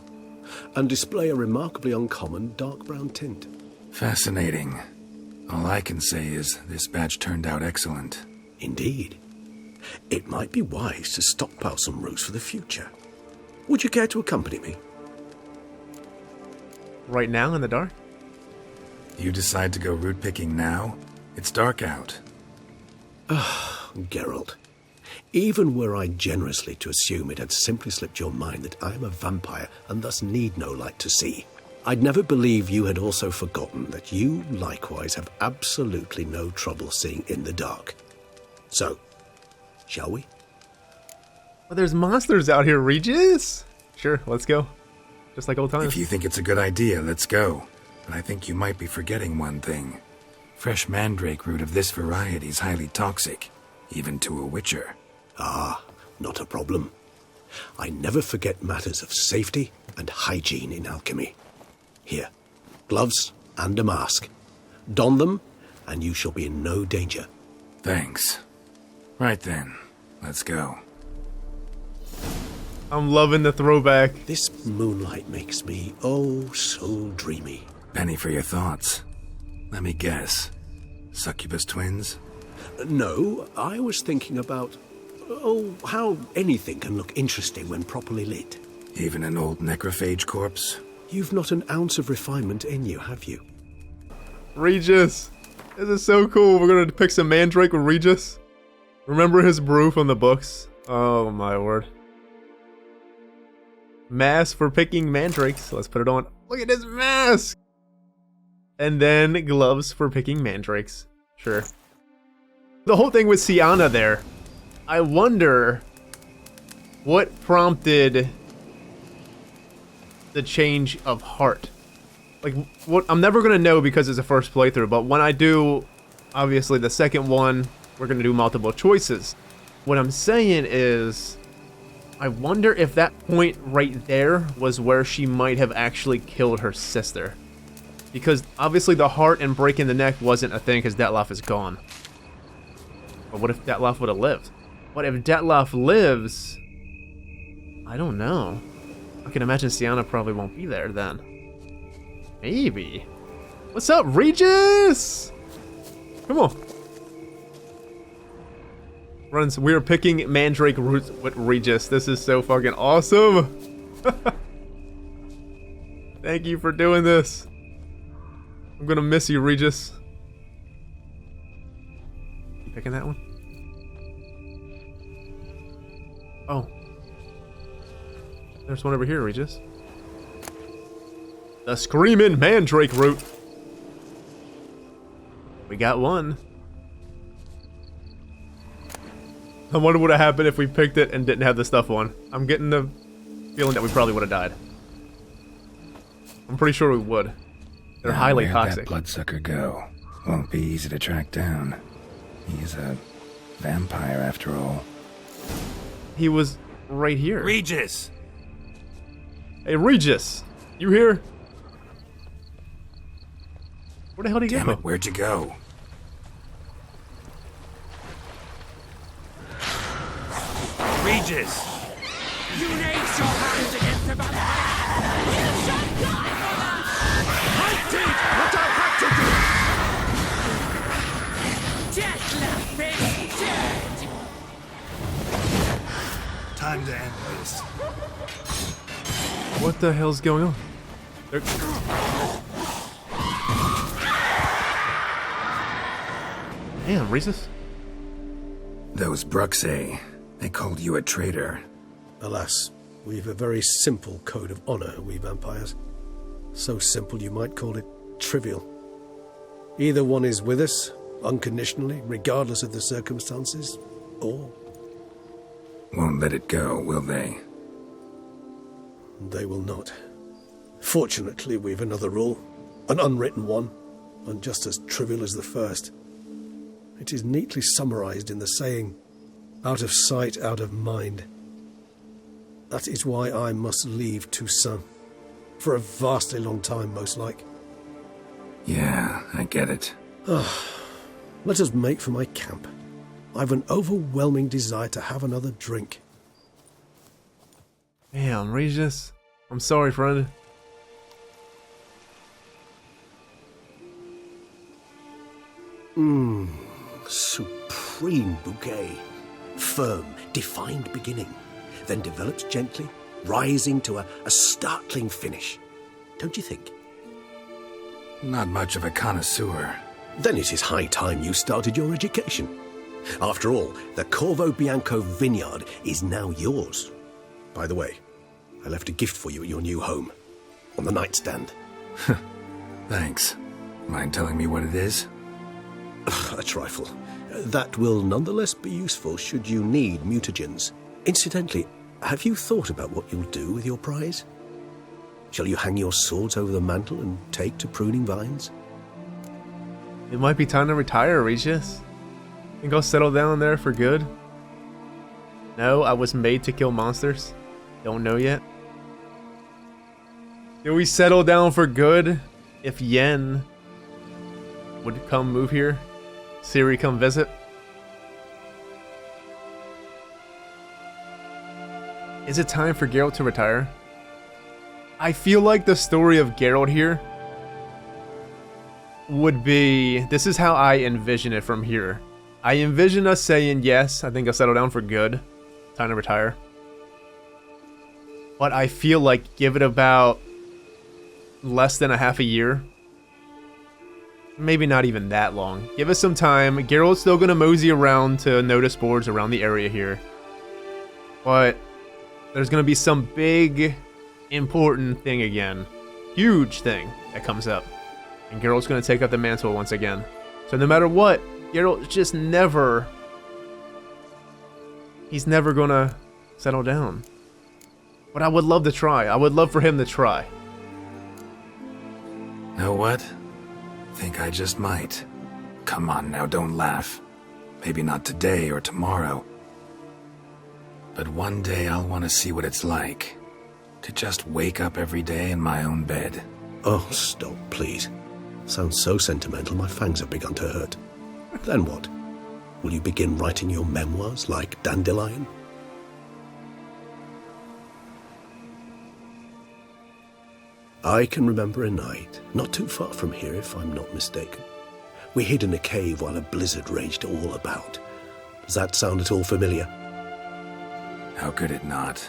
and display a remarkably uncommon dark brown tint. Fascinating. All I can say is this batch turned out excellent. Indeed. It might be wise to stockpile some roots for the future. Would you care to accompany me? Right now in the dark? You decide to go root picking now? It's dark out. Geralt. Even were I generously to assume it had simply slipped your mind that I am a vampire and thus need no light to see, I'd never believe you had also forgotten that you likewise have absolutely no trouble seeing in the dark. So, shall we? Well, there's monsters out here, Regis! Sure, let's go. Just like old times. If you think it's a good idea, let's go. But I think you might be forgetting one thing. Fresh mandrake root of this variety is highly toxic, even to a witcher. Ah, not a problem. I never forget matters of safety and hygiene in alchemy. Here, gloves and a mask. Don them, and you shall be in no danger. Thanks. Right then, let's go. I'm loving the throwback. This moonlight makes me, oh, so dreamy. Penny for your thoughts. Let me guess. Succubus twins? No, I was thinking about, how anything can look interesting when properly lit. Even an old necrophage corpse? You've not an ounce of refinement in you, have you? Regis! This is so cool. We're gonna depict some mandrake with Regis. Remember his brew from the books? Oh my word. Mask for picking mandrakes. Let's put it on. Look at this mask! And then gloves for picking mandrakes. Sure. The whole thing with Sienna there. I wonder what prompted the change of heart. Like, what I'm never gonna know because it's a first playthrough, but when I do, obviously the second one, we're gonna do multiple choices. What I'm saying is, I wonder if that point right there was where she might have actually killed her sister. Because obviously the heart and breaking the neck wasn't a thing because Dettlaff is gone. But what if Dettlaff would have lived? What if Dettlaff lives? I don't know. I can imagine Sienna probably won't be there then. Maybe. What's up, Regis? Come on. Runs. We're picking mandrake roots with Regis. This is so fucking awesome. Thank you for doing this. I'm gonna miss you, Regis. You picking that one? Oh. There's one over here, Regis. The Screamin' Mandrake Root. We got one. I wonder what would have happened if we picked it and didn't have the stuff on. I'm getting the feeling that we probably would have died. I'm pretty sure we would. They're highly toxic. Where'd that bloodsucker go? Won't be easy to track down. He's a vampire after all. He was right here. Regis! Hey, Regis! You here? Where the hell did he go? Damn it, where'd you go? Regis! You raise your hands against the vampire! You shall die for that! I did what I had to do! Death is dead! Time to end this. What the hell's going on? Damn, Regis. Those Bruxae, they called you a traitor. Alas, we've a very simple code of honor, we vampires. So simple you might call it trivial. Either one is with us, unconditionally, regardless of the circumstances, or... Won't let it go, will they? They will not. Fortunately, we've another rule, an unwritten one, and just as trivial as the first. It is neatly summarized in the saying, out of sight, out of mind. That is why I must leave Toussaint. For a vastly long time, most like. Yeah, I get it. Let us make for my camp. I've an overwhelming desire to have another drink. Damn, Regis. I'm sorry, friend. Supreme bouquet. Firm, defined beginning, then develops gently, rising to a startling finish. Don't you think? Not much of a connoisseur. Then it is high time you started your education. After all, the Corvo Bianco vineyard is now yours. By the way, I left a gift for you at your new home, on the nightstand. Thanks. Mind telling me what it is? A trifle. That will nonetheless be useful should you need mutagens. Incidentally, have you thought about what you'll do with your prize? Shall you hang your swords over the mantle and take to pruning vines? It might be time to retire, Regis. Think I'll settle down there for good? No, I was made to kill monsters. Don't know yet. Do we settle down for good if Yen would come move here? Ciri come visit? Is it time for Geralt to retire? I feel like the story of Geralt here would be... This is how I envision it from here. I envision us saying, yes, I think I'll settle down for good. Time to retire. But I feel like give it about less than a half a year. Maybe not even that long. Give us some time. Geralt's still gonna mosey around to notice boards around the area here. But there's gonna be some big, important thing again. Huge thing that comes up. And Geralt's gonna take up the mantle once again. So no matter what, Geralt just never... He's never gonna settle down. But I would love to try. I would love for him to try. Know what? Think I just might. Come on now, don't laugh. Maybe not today or tomorrow. But one day I'll want to see what it's like. To just wake up every day in my own bed. Oh, stop, please. Sounds so sentimental, my fangs have begun to hurt. Then what? Will you begin writing your memoirs like Dandelion? I can remember a night, not too far from here if I'm not mistaken. We hid in a cave while a blizzard raged all about. Does that sound at all familiar? How could it not?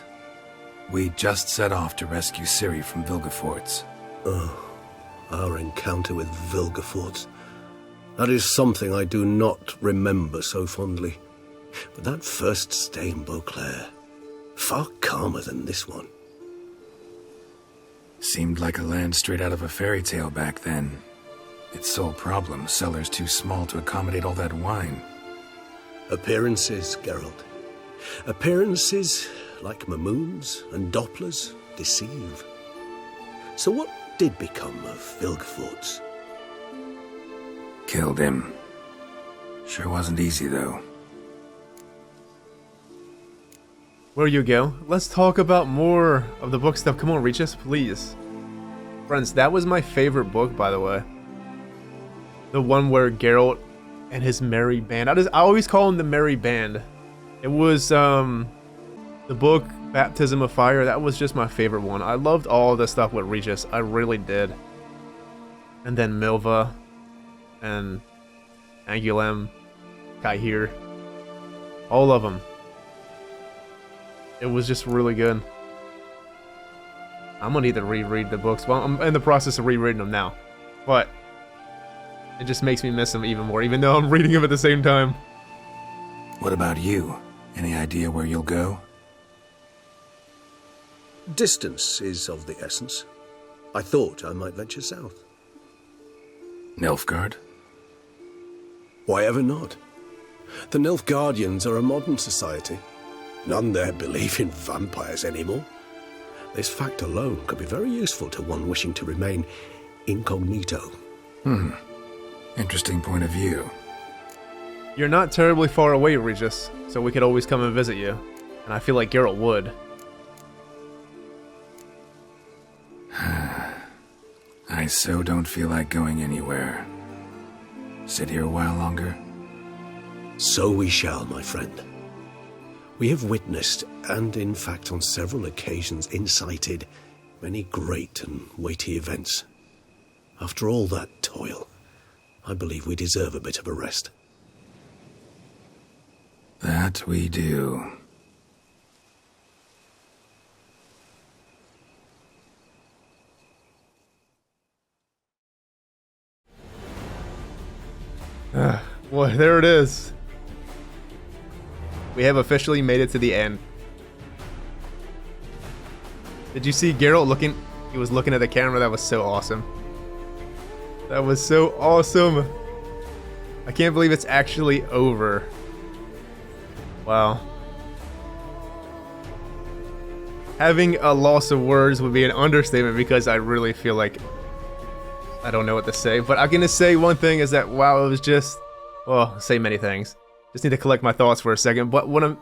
We just set off to rescue Ciri from Vilgefortz. Oh, our encounter with Vilgefortz. That is something I do not remember so fondly. But that first stay in Beauclair, far calmer than this one. Seemed like a land straight out of a fairy tale back then. Its sole problem, cellars too small to accommodate all that wine. Appearances, Geralt. Appearances, like Mamoons and Dopplers, deceive. So what did become of Vilgefortz? Killed him. Sure wasn't easy, though. Where you go? Let's talk about more of the book stuff. Come on, Regis, please. Friends, that was my favorite book, by the way. The one where Geralt and his merry band. I always call him the merry band. It was the book Baptism of Fire. That was just my favorite one. I loved all the stuff with Regis. I really did. And then Milva and Angulem, Kaihir, all of them. It was just really good. I'm gonna need to reread the books. Well, I'm in the process of rereading them now, but it just makes me miss them even more, even though I'm reading them at the same time. What about you? Any idea where you'll go? Distance is of the essence. I thought I might venture south. Nilfgaard? Why ever not? The Nilfgaardians are a modern society. None there believe in vampires anymore. This fact alone could be very useful to one wishing to remain incognito. Interesting point of view. You're not terribly far away, Regis, so we could always come and visit you. And I feel like Geralt would. I so don't feel like going anywhere. Sit here a while longer? So we shall, my friend. We have witnessed, and in fact on several occasions incited, many great and weighty events. After all that toil, I believe we deserve a bit of a rest. That we do. Well, there it is. We have officially made it to the end. Did you see Geralt looking? He was looking at the camera. That was so awesome. That was so awesome. I can't believe it's actually over. Wow. Having a loss of words would be an understatement because I really feel like I don't know what to say. But I'm gonna say one thing is that wow, it was just, well, say many things. Just need to collect my thoughts for a second. But when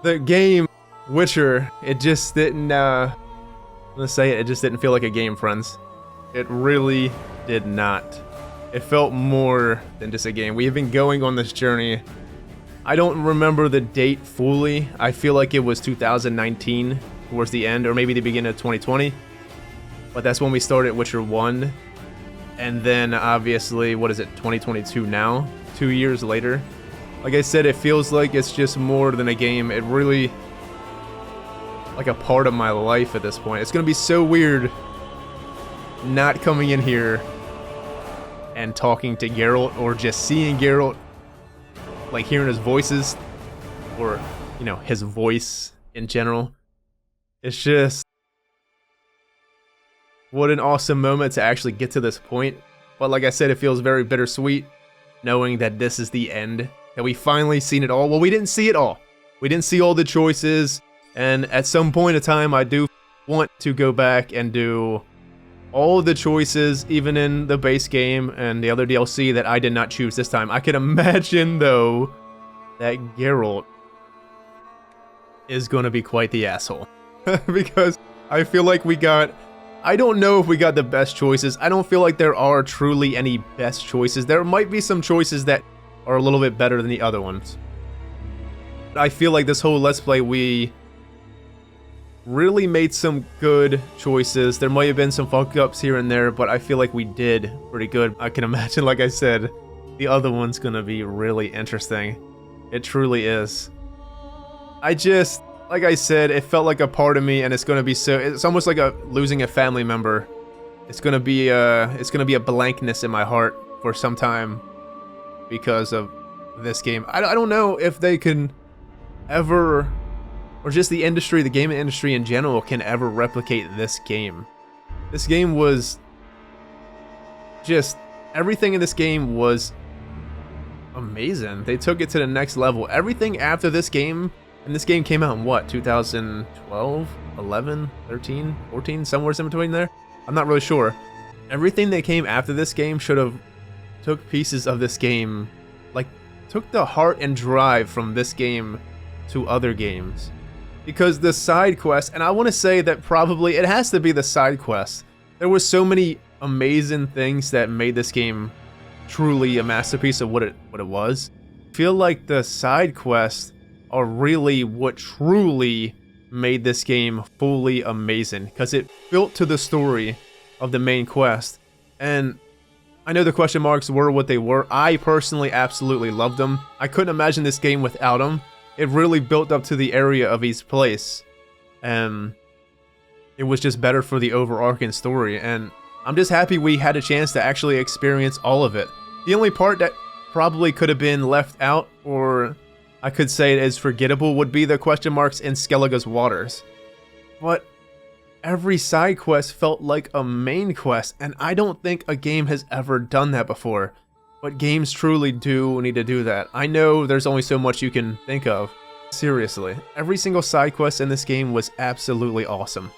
the game Witcher, it just didn't. Let's say it just didn't feel like a game, friends. It really did not. It felt more than just a game. We have been going on this journey. I don't remember the date fully. I feel like it was 2019 towards the end, or maybe the beginning of 2020. But that's when we started Witcher 1. And then obviously, what is it, 2022 now? 2 years later. Like I said, it feels like it's just more than a game. It really, like a part of my life at this point. It's gonna be so weird not coming in here and talking to Geralt, or just seeing Geralt, like hearing his voices, or, you know, his voice in general. It's just, what an awesome moment to actually get to this point. But like I said, it feels very bittersweet knowing that this is the end, that we finally seen it all. Well, we didn't see it all. We didn't see all the choices, and at some point in time, I do want to go back and do all the choices, even in the base game and the other DLC that I did not choose this time. I can imagine, though, that Geralt is going to be quite the asshole. Because I feel like we got, I don't know if we got the best choices. I don't feel like there are truly any best choices. There might be some choices that are a little bit better than the other ones. I feel like this whole Let's Play, we really made some good choices. There might have been some fuck-ups here and there, but I feel like we did pretty good. I can imagine, like I said, the other one's gonna be really interesting. It truly is. I just, like I said, it felt like a part of me, and it's gonna be so, it's almost like losing a family member. It's gonna be a blankness in my heart for some time because of this game. I don't know if they can ever, or just the industry, the gaming industry in general, can ever replicate this game. This game was just, everything in this game was amazing. They took it to the next level. Everything after this game, and this game came out in what, 2012, 11, 13, 14, somewhere in between there? I'm not really sure. Everything that came after this game should have took pieces of this game, like, took the heart and drive from this game to other games. Because the side quests, and I want to say that probably it has to be the side quests. There were so many amazing things that made this game truly a masterpiece of what it was. I feel like the side quests are really what truly made this game fully amazing, because it built to the story of the main quest. And I know the question marks were what they were. I personally absolutely loved them. I couldn't imagine this game without them. It really built up to the area of each place, and it was just better for the overarching story, and I'm just happy we had a chance to actually experience all of it. The only part that probably could have been left out, or I could say it is forgettable, would be the question marks in Skellige's Waters. But every side quest felt like a main quest, and I don't think a game has ever done that before. But games truly do need to do that. I know there's only so much you can think of. Seriously, every single side quest in this game was absolutely awesome.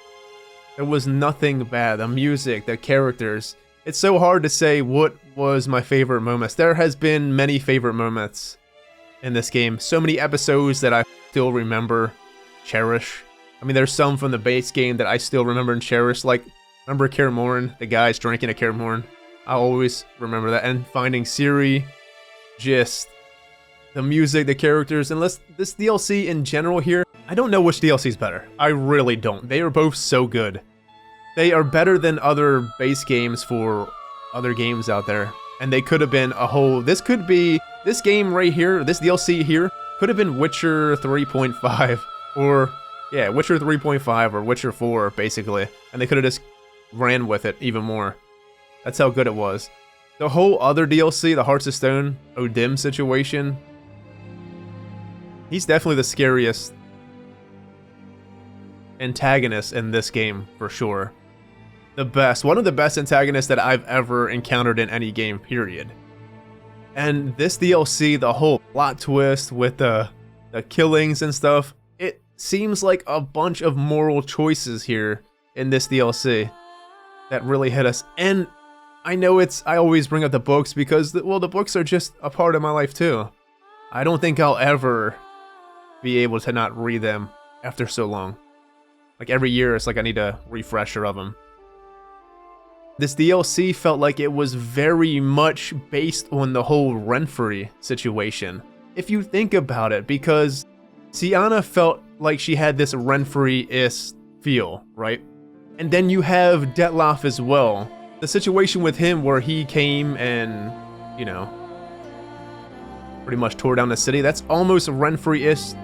There was nothing bad. The music, the characters. It's so hard to say what was my favorite moments. There has been many favorite moments in this game. So many episodes that I still remember, cherish. I mean, there's some from the base game that I still remember and cherish. Like, remember Kaer Morhen? The guys drinking a Kaer Morhen. I'll always remember that. And finding Ciri, just the music, the characters, and this DLC in general here, I don't know which DLC is better. I really don't. They are both so good. They are better than other base games for other games out there. And they could have been a whole... This game right here, this DLC here, could have been Witcher 3.5. Or, yeah, Witcher 3.5 or Witcher 4, basically. And they could have just ran with it even more. That's how good it was. The whole other DLC, the Hearts of Stone, Odin situation, he's definitely the scariest antagonist in this game, for sure. One of the best antagonists that I've ever encountered in any game, period. And this DLC, the whole plot twist with the killings and stuff, it seems like a bunch of moral choices here in this DLC that really hit us. And I know I always bring up the books because, well, the books are just a part of my life too. I don't think I'll ever be able to not read them after so long. Like every year, it's like I need a refresher of them. This DLC felt like it was very much based on the whole Renfri situation. If you think about it, because Syanna felt like she had this Renfri-ish feel, right? And then you have Dettlaff as well. The situation with him where he came and, you know, pretty much tore down the city, that's almost Renfri-ish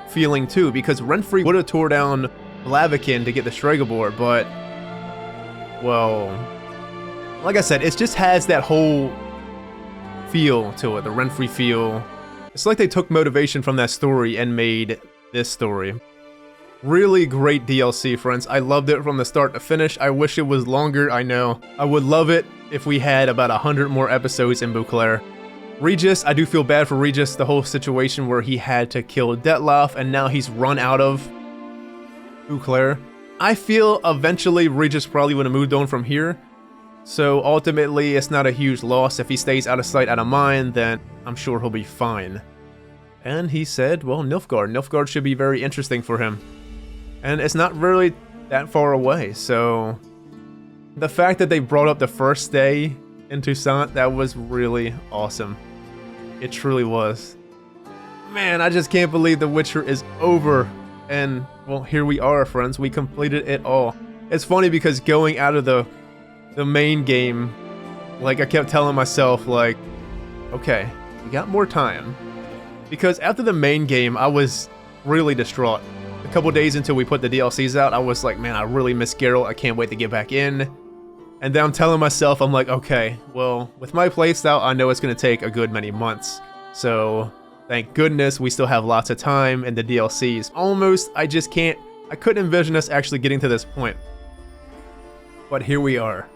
feeling too, because Renfri would have tore down Blaviken to get the Stregobor, but, well, like I said, it just has that whole feel to it, the Renfri feel. It's like they took motivation from that story and made this story. Really great DLC, friends. I loved it from the start to finish. I wish it was longer, I know. I would love it if we had about 100 more episodes in Beauclair. Regis, I do feel bad for Regis, the whole situation where he had to kill Dettlaff and now he's run out of Beauclair. I feel eventually Regis probably would have moved on from here. So ultimately, it's not a huge loss. If he stays out of sight, out of mind, then I'm sure he'll be fine. And he said, well, Nilfgaard. Nilfgaard should be very interesting for him. And it's not really that far away, so... The fact that they brought up the first day in Toussaint, that was really awesome. It truly was. Man, I just can't believe The Witcher is over. And, well, here we are, friends. We completed it all. It's funny because going out of the main game, like, I kept telling myself, like, okay, we got more time. Because after the main game, I was really distraught. A couple days until we put the DLCs out, I was like, man, I really miss Geralt. I can't wait to get back in. And then I'm telling myself, I'm like, okay, well, with my playstyle, I know it's going to take a good many months. So, thank goodness we still have lots of time in the DLCs. Almost, I couldn't envision us actually getting to this point. But here we are.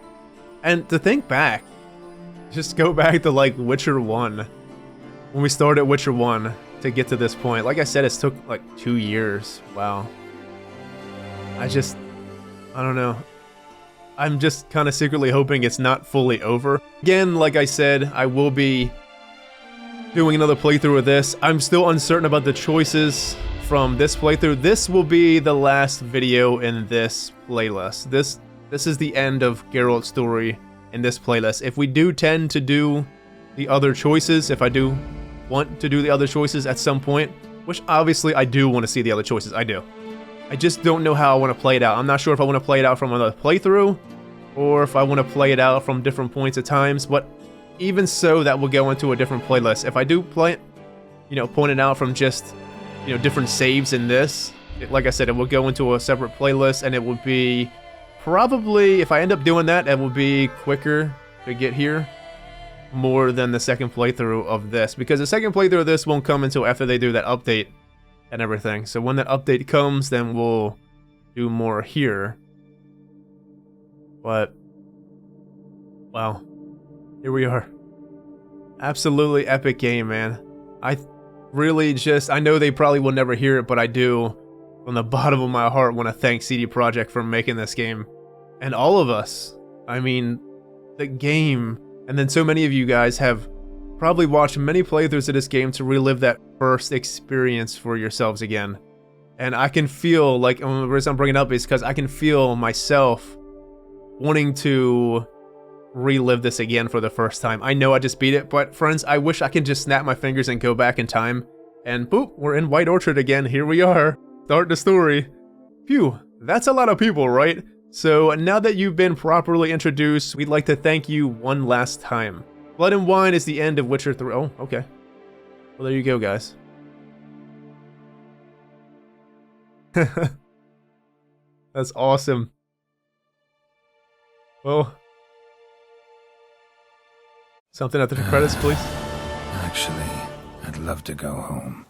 And to think back, just go back to like Witcher 1. When we started Witcher 1 to get to this point. Like I said, it took like 2 years. Wow. I don't know. I'm just kind of secretly hoping it's not fully over. Again, like I said, I will be doing another playthrough of this. I'm still uncertain about the choices from this playthrough. This will be the last video in this playlist. This is the end of Geralt's story in this playlist. If we do tend to do the other choices, if I do want to do the other choices at some point, which obviously I do want to see the other choices, I do. I just don't know how I want to play it out. I'm not sure if I want to play it out from another playthrough, or if I want to play it out from different points at times, but even so, that will go into a different playlist. If I do play it, point it out from just, different saves in this, like I said, it will go into a separate playlist, and it will be probably, if I end up doing that, it will be quicker to get here more than the second playthrough of this, because the second playthrough of this won't come until after they do that update and everything. So when that update comes, then we'll do more here. But, wow, here we are. Absolutely epic game, man. I know they probably will never hear it, but I do, from the bottom of my heart, want to thank CD Projekt for making this game. And all of us. I mean, the game, and then so many of you guys have probably watched many playthroughs of this game to relive that first experience for yourselves again. And I can feel, like, the reason I'm bringing it up is because I can feel myself wanting to relive this again for the first time. I know I just beat it, but friends, I wish I could just snap my fingers and go back in time. And boop, we're in White Orchard again. Here we are. Start the story. Phew, that's a lot of people, right? So now that you've been properly introduced, we'd like to thank you one last time. Blood and Wine is the end of Witcher 3. Oh, okay. Well, there you go, guys. That's awesome. Well, something after the credits, please. Actually, I'd love to go home.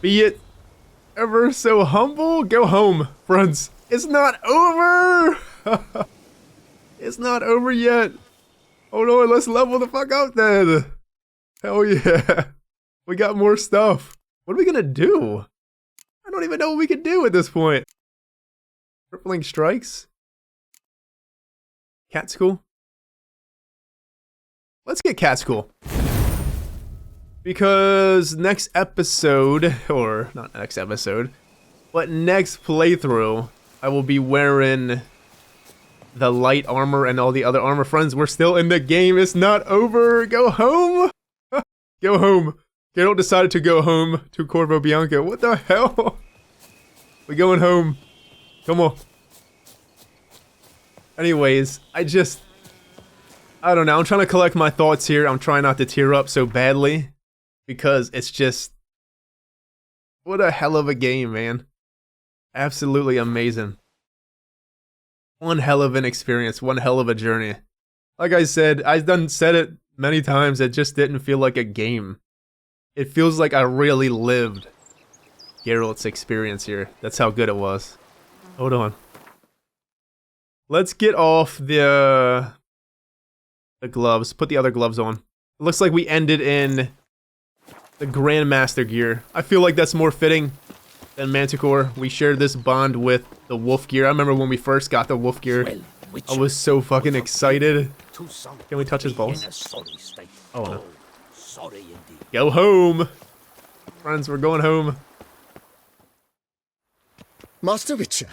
Be it ever so humble, go home, friends. It's not over! It's not over yet. Hold on, let's level the fuck up then. Hell yeah. We got more stuff. What are we gonna do? I don't even know what we can do at this point. Crippling strikes? Cat school? Let's get cat school. Because next episode, or not next episode, but next playthrough, I will be wearing the light armor and all the other armor. Friends, we're still in the game. It's not over. Go home. Go home. Geralt decided to go home to Corvo Bianco. What the hell? We're going home. Come on. Anyways, I don't know. I'm trying to collect my thoughts here. I'm trying not to tear up so badly. Because it's just... what a hell of a game, man. Absolutely amazing. One hell of an experience. One hell of a journey. Like I said, I've said it many times. It just didn't feel like a game. It feels like I really lived Geralt's experience here. That's how good it was. Hold on. Let's get off the gloves. Put the other gloves on. It looks like we ended in the Grandmaster gear. I feel like that's more fitting than Manticore. We shared this bond with the wolf gear. I remember when we first got the wolf gear. I was so fucking excited. Can we touch his balls? Oh no. Go home! Friends, we're going home. Master Witcher,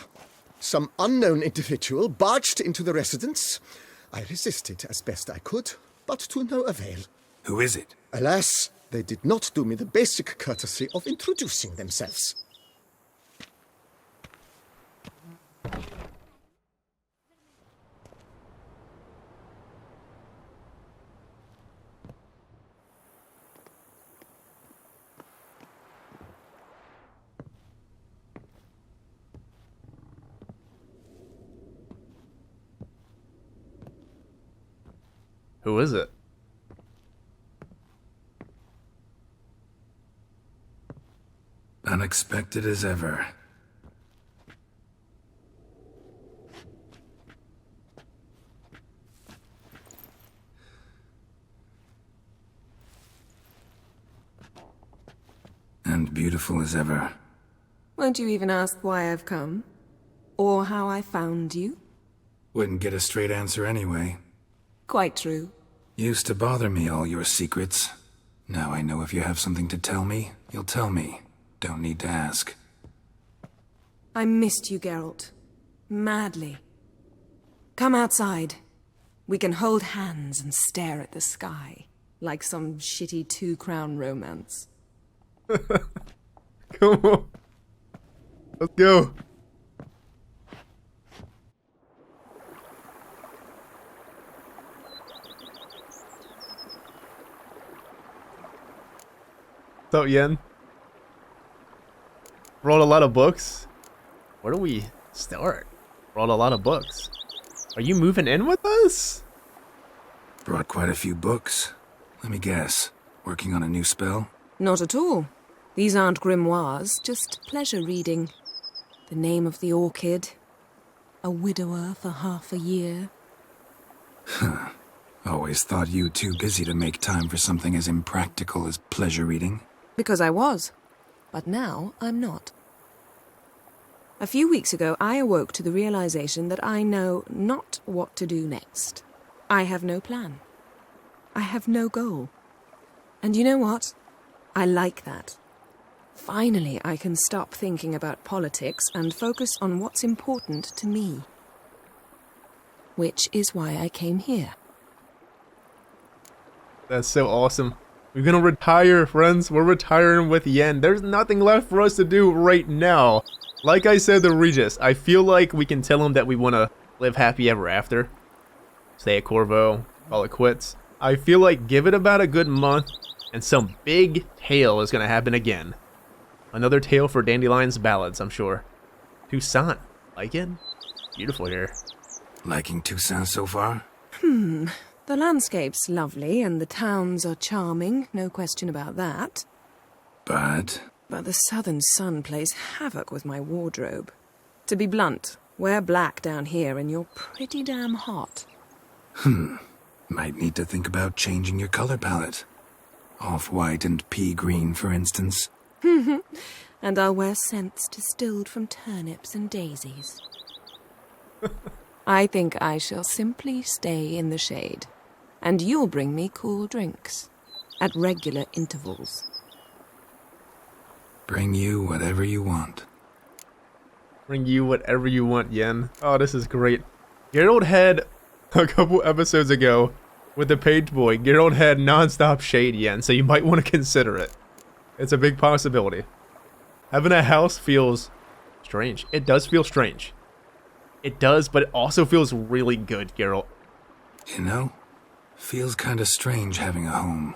some unknown individual barged into the residence. I resisted as best I could, but to no avail. Who is it? Alas, they did not do me the basic courtesy of introducing themselves. Who is it? Unexpected as ever. And beautiful as ever. Won't you even ask why I've come? Or how I found you? Wouldn't get a straight answer anyway. Quite true. Used to bother me, all your secrets. Now I know if you have something to tell me, you'll tell me. Don't need to ask. I missed you, Geralt. Madly. Come outside. We can hold hands and stare at the sky. Like some shitty two-crown romance. Come on. Let's go. What's up, Yen? Brought a lot of books. Where do we start? Brought a lot of books. Are you moving in with us? Brought quite a few books. Let me guess. Working on a new spell? Not at all. These aren't grimoires, just pleasure reading. The Name of the Orchid. A widower for half a year. Huh. Always thought you too busy to make time for something as impractical as pleasure reading. Because I was. But now I'm not. A few weeks ago, I awoke to the realization that I know not what to do next. I have no plan. I have no goal. And you know what? I like that. Finally, I can stop thinking about politics and focus on what's important to me. which is why I came here. That's so awesome. We're gonna retire, friends. We're retiring with Yen. There's nothing left for us to do right now. Like I said to Regis, I feel like we can tell him that we want to live happy ever after. Stay at Corvo, call it quits. I feel like give it about a good month, and some big tale is gonna happen again. Another tale for Dandelion's ballads, I'm sure. Toussaint, like it? Beautiful here. Liking Toussaint so far? The landscape's lovely and the towns are charming, no question about that. But the southern sun plays havoc with my wardrobe. To be blunt, wear black down here and you're pretty damn hot. Might need to think about changing your color palette. Off-white and pea green, for instance. And I'll wear scents distilled from turnips and daisies. I think I shall simply stay in the shade. And you'll bring me cool drinks. At regular intervals. Bring you whatever you want. Bring you whatever you want, Yen. Oh, this is great. Geralt had, a couple episodes ago, with the page boy, Geralt had non-stop shade, Yen, so you might want to consider it. It's a big possibility. Having a house feels strange. It does feel strange. It does, but it also feels really good, Geralt. You know, feels kinda strange having a home.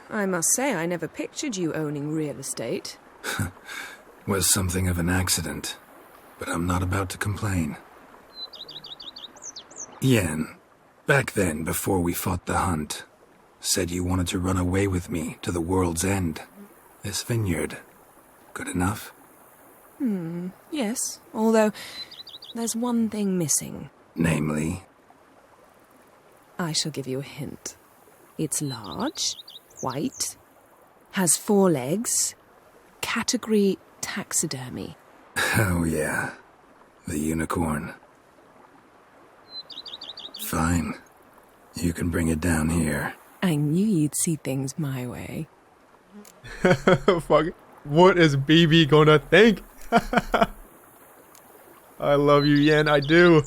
I must say I never pictured you owning real estate. Was something of an accident, but I'm not about to complain. Yen, back then, before we fought the hunt, said you wanted to run away with me to the world's end. This vineyard. Good enough? Yes, although there's one thing missing. Namely? I shall give you a hint. It's large, white, has 4 legs, category taxidermy. Oh yeah, the unicorn. Fine. You can bring it down here. I knew you'd see things my way. Fuck. What is BB gonna think? I love you, Yen. I do.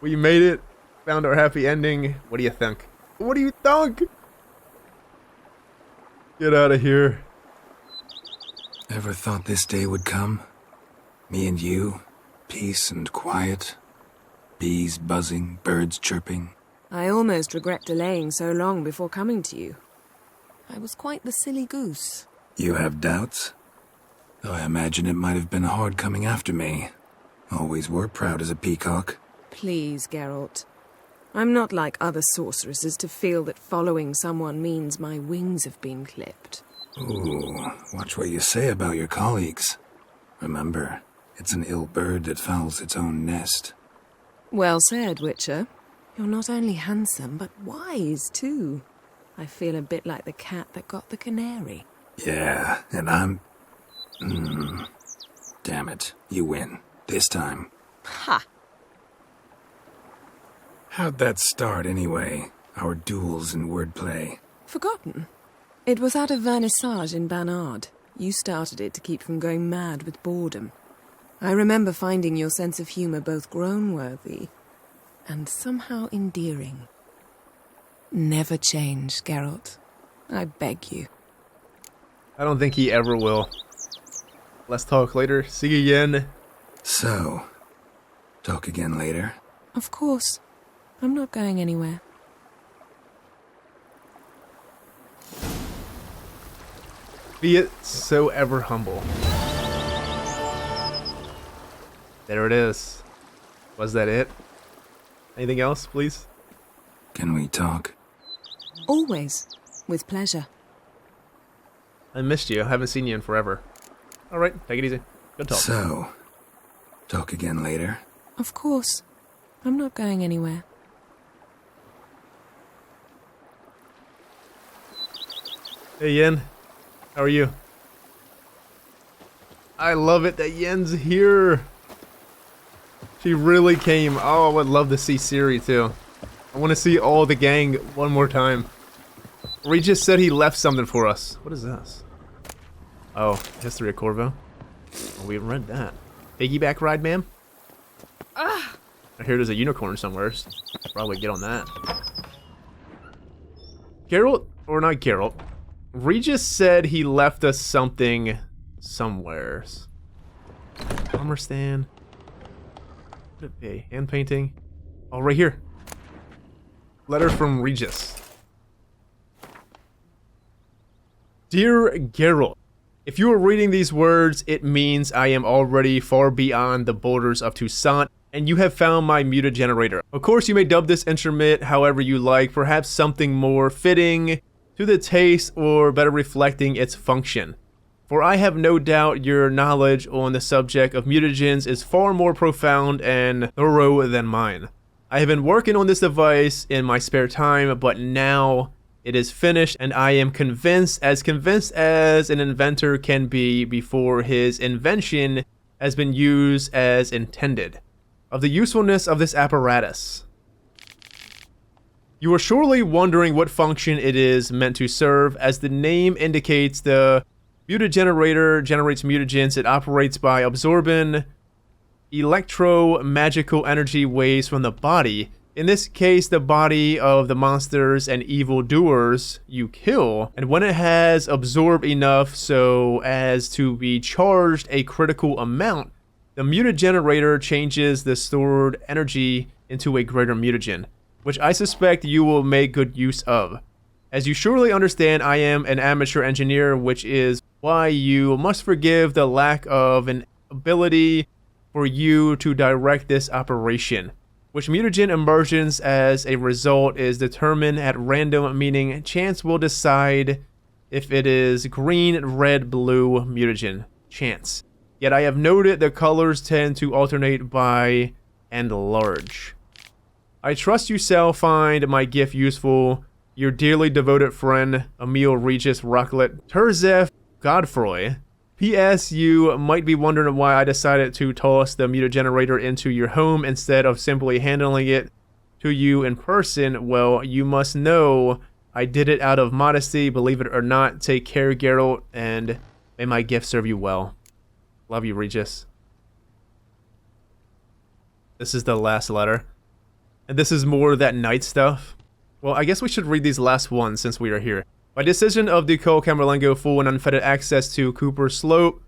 We made it. Found our happy ending. What do you think? What do you think? Get out of here. Ever thought this day would come? Me and you, peace and quiet. Bees buzzing, birds chirping. I almost regret delaying so long before coming to you. I was quite the silly goose. You have doubts? Though I imagine it might have been hard coming after me. Always were proud as a peacock. Please, Geralt. I'm not like other sorceresses to feel that following someone means my wings have been clipped. Ooh, watch what you say about your colleagues. Remember, it's an ill bird that fouls its own nest. Well said, Witcher. You're not only handsome, but wise, too. I feel a bit like the cat that got the canary. Yeah, and I'm... Damn it, you win. This time. Ha! How'd that start, anyway? Our duels and wordplay. Forgotten. It was at a vernissage in Banard. You started it to keep from going mad with boredom. I remember finding your sense of humour both groan-worthy and somehow endearing. Never change, Geralt. I beg you. I don't think he ever will. Let's talk later. See you, Yen. So, talk again later? Of course. I'm not going anywhere. Be it so ever humble. There it is. Was that it? Anything else, please? Can we talk? Always. With pleasure. I missed you. I haven't seen you in forever. Alright, take it easy. Good talk. So, talk again later? Of course. I'm not going anywhere. Hey, Yen. How are you? I love it that Yen's here. She really came. Oh, I would love to see Ciri, too. I want to see all the gang one more time. Regis said he left something for us. What is this? Oh, History of Corvo. Oh, we haven't read that. Piggyback ride, ma'am? I hear there's a unicorn somewhere. So probably get on that. Geralt, or not Geralt, Regis said he left us something somewhere. Armor stand. What would it be? Hand painting? Oh, right here. Letter from Regis. Dear Geralt, if you are reading these words, it means I am already far beyond the borders of Toussaint, and you have found my Mutagenerator. Of course, you may dub this instrument however you like, perhaps something more fitting to the taste or better reflecting its function. For I have no doubt your knowledge on the subject of mutagens is far more profound and thorough than mine. I have been working on this device in my spare time, but now it is finished, and I am convinced as an inventor can be before his invention has been used as intended, of the usefulness of this apparatus. You are surely wondering what function it is meant to serve. As the name indicates, the Mutagenerator generates mutagens. It operates by absorbing electro-magical energy waves from the body. In this case, the body of the monsters and evildoers you kill, and when it has absorbed enough so as to be charged a critical amount, the Mutagenerator changes the stored energy into a greater mutagen, which I suspect you will make good use of. As you surely understand, I am an amateur engineer, which is why you must forgive the lack of an ability for you to direct this operation. Which mutagen emergence as a result is determined at random, meaning chance will decide if it is green, red, blue mutagen. Chance. Yet I have noted the colors tend to alternate by and large. I trust you shall find my gift useful. Your dearly devoted friend, Emil Regis Rocklet Terzef Godfroy. P.S. You might be wondering why I decided to toss the Mutagenerator into your home instead of simply handling it to you in person. Well, you must know I did it out of modesty, believe it or not. Take care, Geralt, and may my gift serve you well. Love you, Regis. This is the last letter. And this is more of that night stuff. Well, I guess we should read these last ones since we are here. By decision of the Cole Camerlengo, full and unfettered access to Cooper Slope,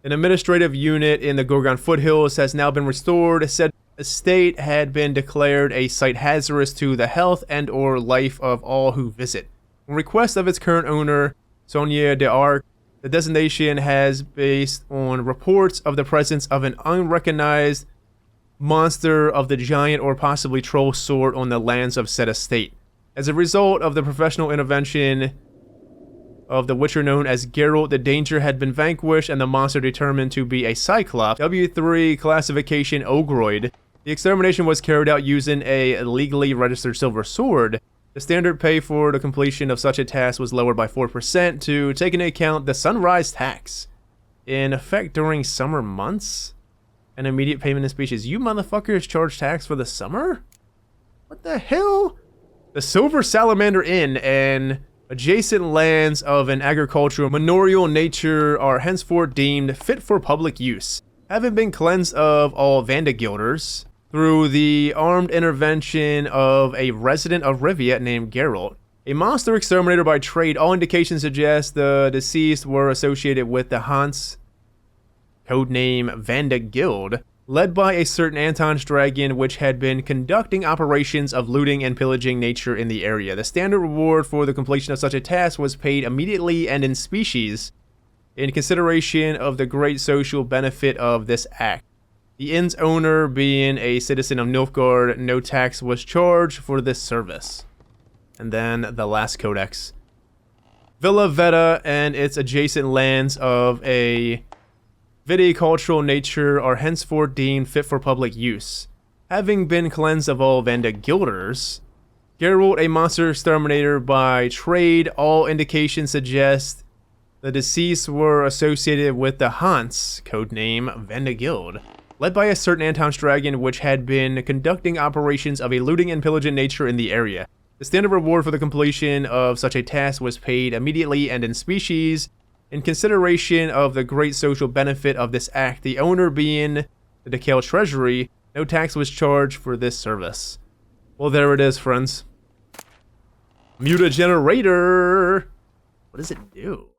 an administrative unit in the Gorgon foothills, has now been restored. Said estate had been declared a site hazardous to the health and or life of all who visit. On request of its current owner, Sonia d'Arc, the designation has based on reports of the presence of an unrecognized monster of the giant or possibly troll sort on the lands of said estate. As a result of the professional intervention of the Witcher known as Geralt, the danger had been vanquished and the monster determined to be a Cyclops, W3 classification Ogroid. The extermination was carried out using a legally registered silver sword. The standard pay for the completion of such a task was lowered by 4% to take into account the sunrise tax, in effect during summer months. An immediate payment in species. You motherfuckers charge tax for the summer? What the hell? The Silver Salamander Inn and adjacent lands of an agricultural manorial nature are henceforth deemed fit for public use, having been cleansed of all Vandagilders through the armed intervention of a resident of Rivia named Geralt. A monster exterminator by trade, all indications suggest the deceased were associated with the Hans, codename Vandagild, led by a certain Anton's Dragon, which had been conducting operations of looting and pillaging nature in the area. The standard reward for the completion of such a task was paid immediately and in species, in consideration of the great social benefit of this act. The inn's owner, being a citizen of Nilfgaard, no tax was charged for this service. And then the last codex. Villa Veta and its adjacent lands of a viticultural nature are henceforth deemed fit for public use. Having been cleansed of all Vandagilders, Geralt, a monster exterminator by trade, all indications suggest the deceased were associated with the Hans, codename Vandagild, led by a certain Anton's Dragon, which had been conducting operations of a looting and pillaging nature in the area. The standard reward for the completion of such a task was paid immediately and in species, in consideration of the great social benefit of this act, the owner being the DeKalb Treasury, No tax was charged for this service. Well, there it is, friends. Mutagenerator! What does it do?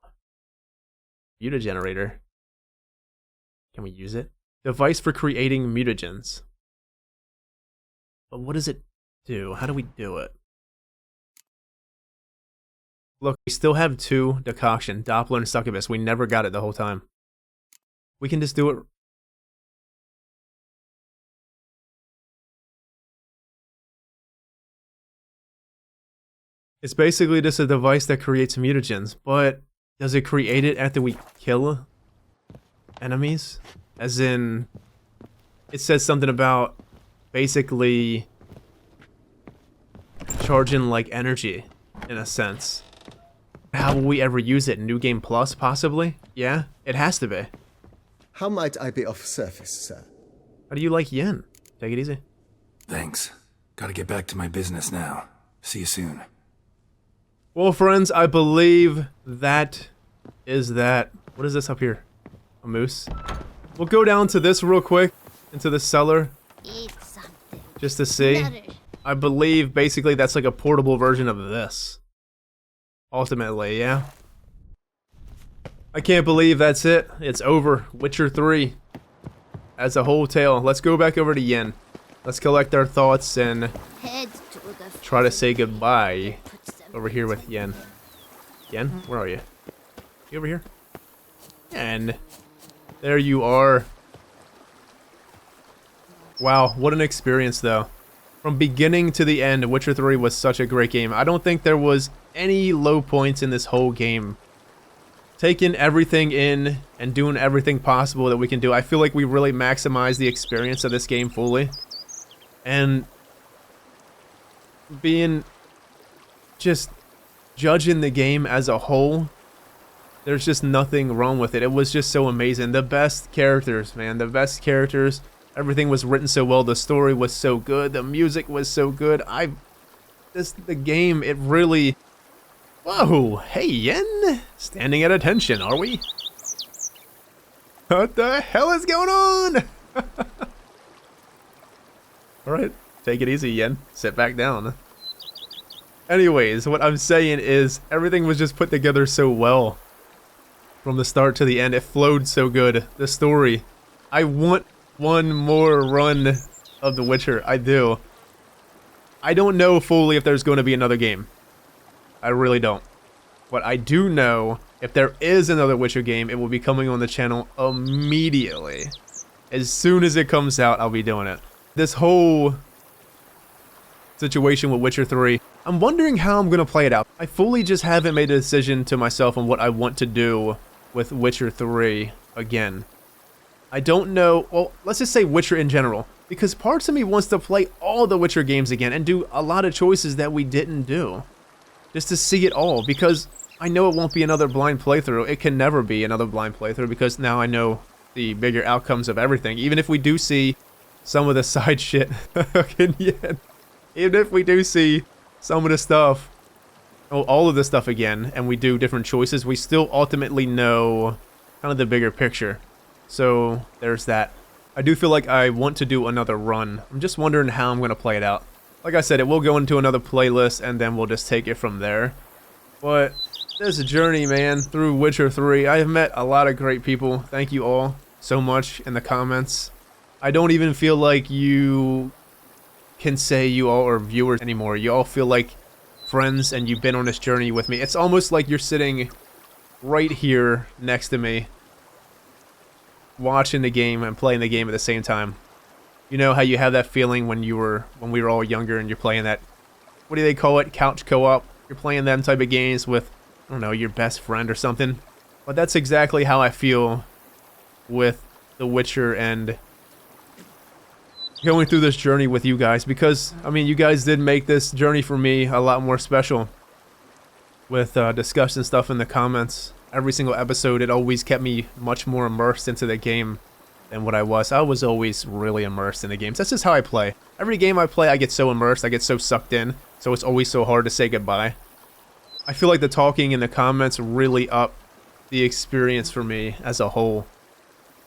Mutagenerator. Can we use it? Device for creating mutagens. But what does it do? How do we do it? Look, we still have 2 decoction, Doppler and Succubus. We never got it the whole time. We can just do it. It's basically just a device that creates mutagens, but does it create it after we kill enemies? As in, it says something about basically charging like energy, in a sense. How will we ever use it? New Game Plus, possibly? Yeah, it has to be. How might I be of service, sir? How do you like yen? Take it easy. Thanks. Gotta get back to my business now. See you soon. Well, friends, I believe that is that. What is this up here? A moose? We'll go down to this real quick, into the cellar, just to see. I believe basically that's like a portable version of this. Ultimately, yeah. I can't believe that's it. It's over. Witcher 3 as a whole tale. Let's go back over to Yen. Let's collect our thoughts and try to say goodbye over here with Yen. Yen, where are you? You over here? And there you are. Wow, what an experience though. From beginning to the end, Witcher 3 was such a great game. I don't think there was any low points in this whole game. Taking everything in and doing everything possible that we can do. I feel like we really maximized the experience of this game fully. And being just judging the game as a whole, there's just nothing wrong with it. It was just so amazing. The best characters, man. The best characters. Everything was written so well. The story was so good. The music was so good. The game, it really... Whoa, hey Yen! Standing at attention, are we? What the hell is going on? Alright, take it easy, Yen. Sit back down. Anyways, what I'm saying is, everything was just put together so well. From the start to the end, it flowed so good. The story. I want one more run of The Witcher. I do. I don't know fully if there's going to be another game. I really don't. But I do know if there is another Witcher game, it will be coming on the channel immediately. As soon as it comes out, I'll be doing it. This whole situation with Witcher 3, I'm wondering how I'm going to play it out. I fully just haven't made a decision to myself on what I want to do with Witcher 3 again. I don't know, well, let's just say Witcher in general, because parts of me wants to play all the Witcher games again and do a lot of choices that we didn't do. Just to see it all, because I know it won't be another blind playthrough. It can never be another blind playthrough, because now I know the bigger outcomes of everything. Even if we do see some of the side shit, even if we do see some of the stuff, all of the stuff again, and we do different choices, we still ultimately know kind of the bigger picture. So there's that. I do feel like I want to do another run. I'm just wondering how I'm going to play it out. Like I said, it will go into another playlist, and then we'll just take it from there. But this journey, man, through Witcher 3, I have met a lot of great people. Thank you all so much in the comments. I don't even feel like you can say you all are viewers anymore. You all feel like friends, and you've been on this journey with me. It's almost like you're sitting right here next to me, watching the game and playing the game at the same time. You know how you have that feeling when we were all younger and you're playing that, what do they call it, couch co-op? You're playing them type of games with, I don't know, your best friend or something. But that's exactly how I feel with The Witcher and going through this journey with you guys, because, I mean, you guys did make this journey for me a lot more special with discussion stuff in the comments. Every single episode, it always kept me much more immersed into the game than what I was. I was always really immersed in the games. That's just how I play. Every game I play, I get so immersed, I get so sucked in, so it's always so hard to say goodbye. I feel like the talking in the comments really up the experience for me as a whole,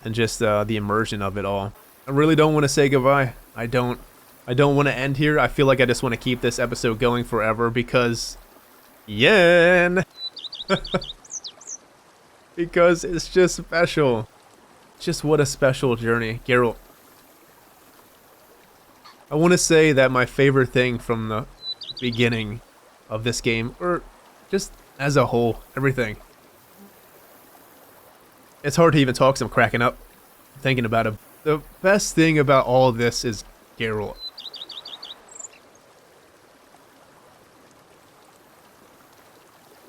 and just the immersion of it all. I really don't want to say goodbye. I don't want to end here. I feel like I just want to keep this episode going forever because Yen. Because it's just special. Just what a special journey. Geralt. I want to say that my favorite thing from the beginning of this game, or just as a whole, everything. It's hard to even talk, so I'm cracking up thinking about it. The best thing about all of this is Geralt.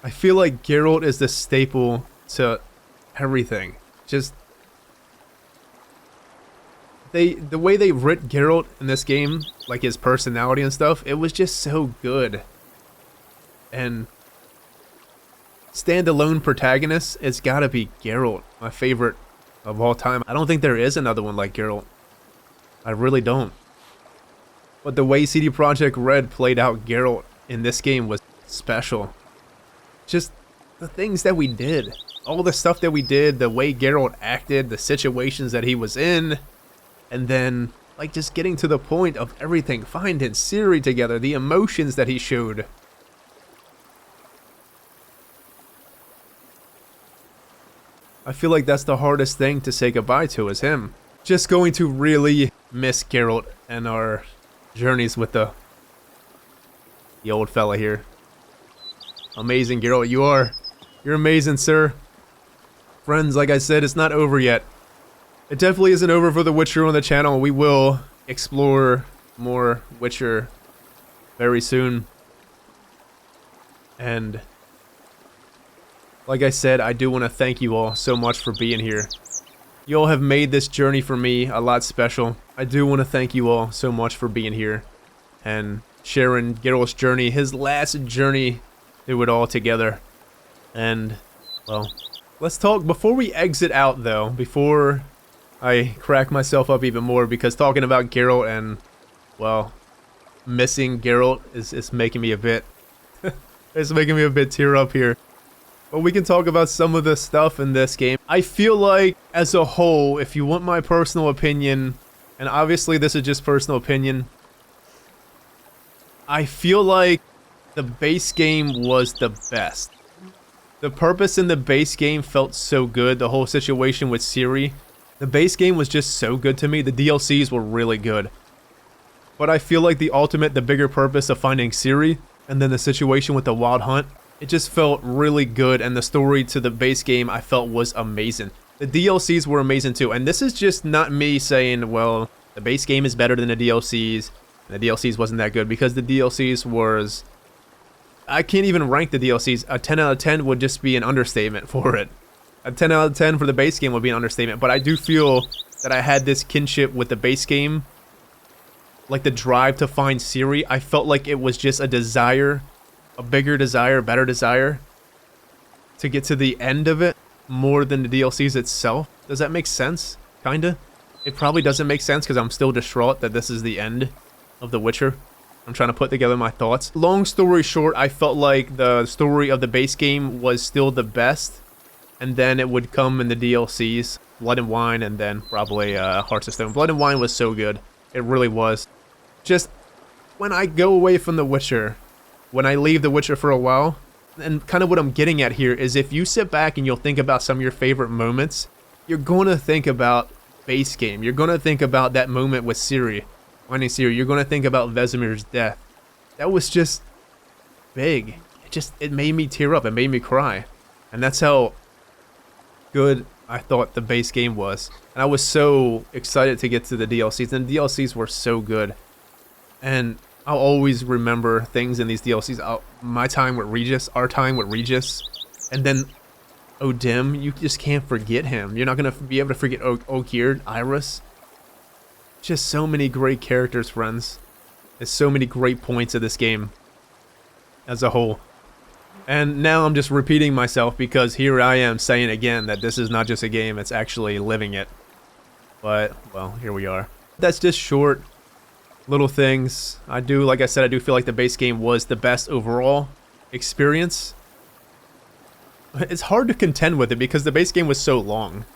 I feel like Geralt is the staple to everything. Just the way they writ Geralt in this game, like his personality and stuff, it was just so good. And standalone protagonist, it's gotta be Geralt, my favorite of all time. I don't think there is another one like Geralt. I really don't. But the way CD Projekt Red played out Geralt in this game was special. Just the things that we did. All the stuff that we did, the way Geralt acted, the situations that he was in, and then, like, just getting to the point of everything, finding Ciri together, the emotions that he showed. I feel like that's the hardest thing to say goodbye to, is him. Just going to really miss Geralt and our journeys with the old fella here. Amazing, Geralt, you're amazing, sir. Friends, like I said, it's not over yet. It definitely isn't over for The Witcher on the channel. We will explore more Witcher very soon. And like I said, I do want to thank you all so much for being here. You all have made this journey for me a lot special. I do want to thank you all so much for being here and sharing Geralt's journey, his last journey through it all together. And, well, let's talk, before we exit out though, before I crack myself up even more, because talking about Geralt and, well, missing Geralt is making me a bit, it's making me a bit tear up here. But we can talk about some of the stuff in this game. I feel like, as a whole, if you want my personal opinion, and obviously this is just personal opinion, I feel like the base game was the best. The purpose in the base game felt so good, the whole situation with Ciri. The base game was just so good to me. The DLCs were really good. But I feel like the bigger purpose of finding Ciri, and then the situation with the Wild Hunt, it just felt really good, and the story to the base game I felt was amazing. The DLCs were amazing too, and this is just not me saying, well, the base game is better than the DLCs, and the DLCs wasn't that good, because the DLCs was... I can't even rank the DLCs. A 10 out of 10 would just be an understatement for it. A 10 out of 10 for the base game would be an understatement, but I do feel that I had this kinship with the base game, like the drive to find Ciri. I felt like it was just a desire, a bigger desire, better desire, to get to the end of it, more than the DLCs itself. Does that make sense? Kinda? It probably doesn't make sense, because I'm still distraught that this is the end of The Witcher. I'm trying to put together my thoughts. Long story short, I felt like the story of the base game was still the best, and then it would come in the DLCs, Blood and Wine, and then probably Hearts of Stone. Blood and Wine was so good. It really was. Just, when I go away from The Witcher, when I leave The Witcher for a while, and kind of what I'm getting at here is, if you sit back and you'll think about some of your favorite moments, you're going to think about base game. You're going to think about that moment with Ciri. Finding Ciri. You're going to think about Vesemir's death. That was just big. It made me tear up. It made me cry. And that's how good I thought the base game was. And I was so excited to get to the DLCs. And the DLCs were so good. And I'll always remember things in these DLCs. My time with Regis, our time with Regis, and then Odin. You just can't forget him. You're not gonna be able to forget Ogier, Iris. Just so many great characters, friends. There's so many great points of this game as a whole. And now I'm just repeating myself, because here I am saying again that this is not just a game, it's actually living it. But, well, here we are. That's just short little things. Like I said, I do feel like the base game was the best overall experience. It's hard to contend with it because the base game was so long.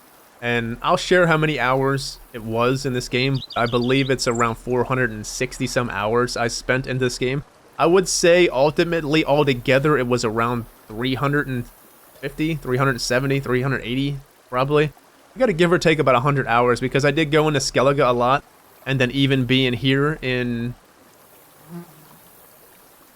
And I'll share how many hours it was in this game. I believe it's around 460 some hours I spent in this game. I would say ultimately altogether it was around 350, 370, 380 probably. You gotta give or take about 100 hours because I did go into Skellige a lot, and then even being here in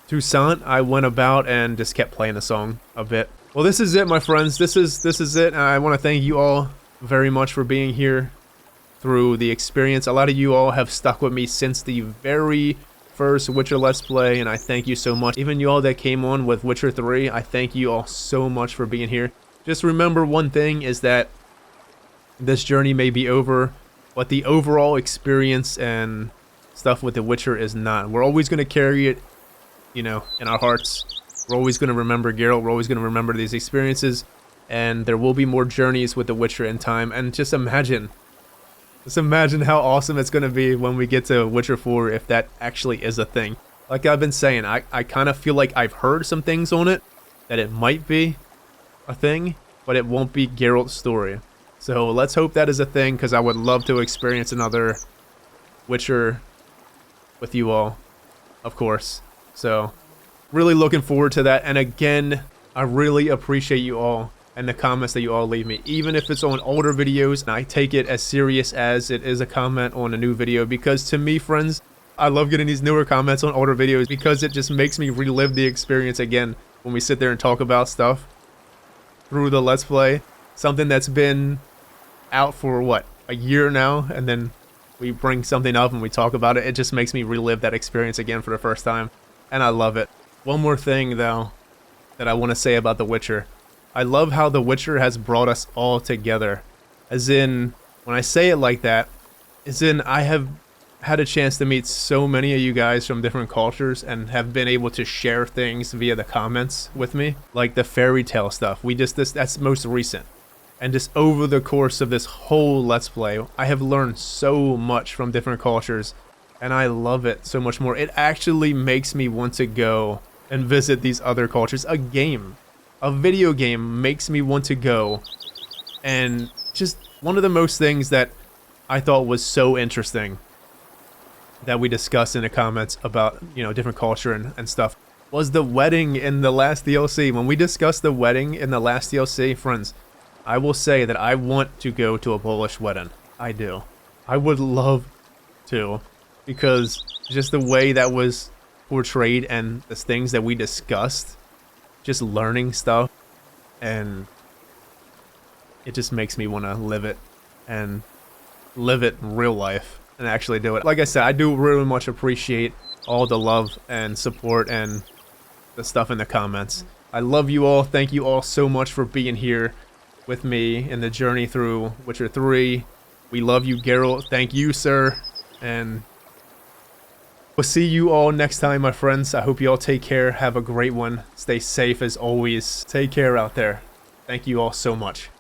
Toussaint, I went about and just kept playing the song a bit. Well, this is it, my friends. This is it. And I want to thank you all very much for being here through the experience. A lot of you all have stuck with me since the very first Witcher Let's Play, and I thank you so much. Even you all that came on with Witcher 3, I thank you all so much for being here. Just remember one thing is that this journey may be over, but the overall experience and stuff with The Witcher is not. We're always going to carry it, you know, in our hearts. We're always going to remember Geralt. We're always going to remember these experiences. And there will be more journeys with The Witcher in time. And just imagine how awesome it's going to be when we get to Witcher 4, if that actually is a thing. Like I've been saying, I kind of feel like I've heard some things on it, that it might be a thing, but it won't be Geralt's story. So let's hope that is a thing, because I would love to experience another Witcher with you all, of course. So really looking forward to that. And again, I really appreciate you all and the comments that you all leave me, even if it's on older videos. And I take it as serious as it is a comment on a new video, because to me, friends, I love getting these newer comments on older videos because it just makes me relive the experience again when we sit there and talk about stuff through the Let's Play. Something that's been out for what, a year now, and then we bring something up and we talk about it. It just makes me relive that experience again for the first time, and I love it. One more thing though that I want to say about The Witcher. I love how The Witcher has brought us all together. As in, when I say it like that, as in I have had a chance to meet so many of you guys from different cultures and have been able to share things via the comments with me, like the fairy tale stuff. That's most recent. And just over the course of this whole Let's Play, I have learned so much from different cultures, and I love it so much more. It actually makes me want to go and visit these other cultures. A video game makes me want to go. And just one of the most things that I thought was so interesting that we discussed in the comments about, you know, different culture and stuff was the wedding in the last DLC. When we discussed the wedding in the last DLC, friends, I will say that I want to go to a Polish wedding. I do. I would love to, because just the way that was portrayed and the things that we discussed, just learning stuff, and it just makes me want to live it and live it in real life and actually do it. Like I said, I do really much appreciate all the love and support and the stuff in the comments. I love you all. Thank you all so much for being here with me in the journey through Witcher 3. We love you, Geralt. Thank you, sir. And we'll see you all next time, my friends. I hope you all take care. Have a great one. Stay safe as always. Take care out there. Thank you all so much.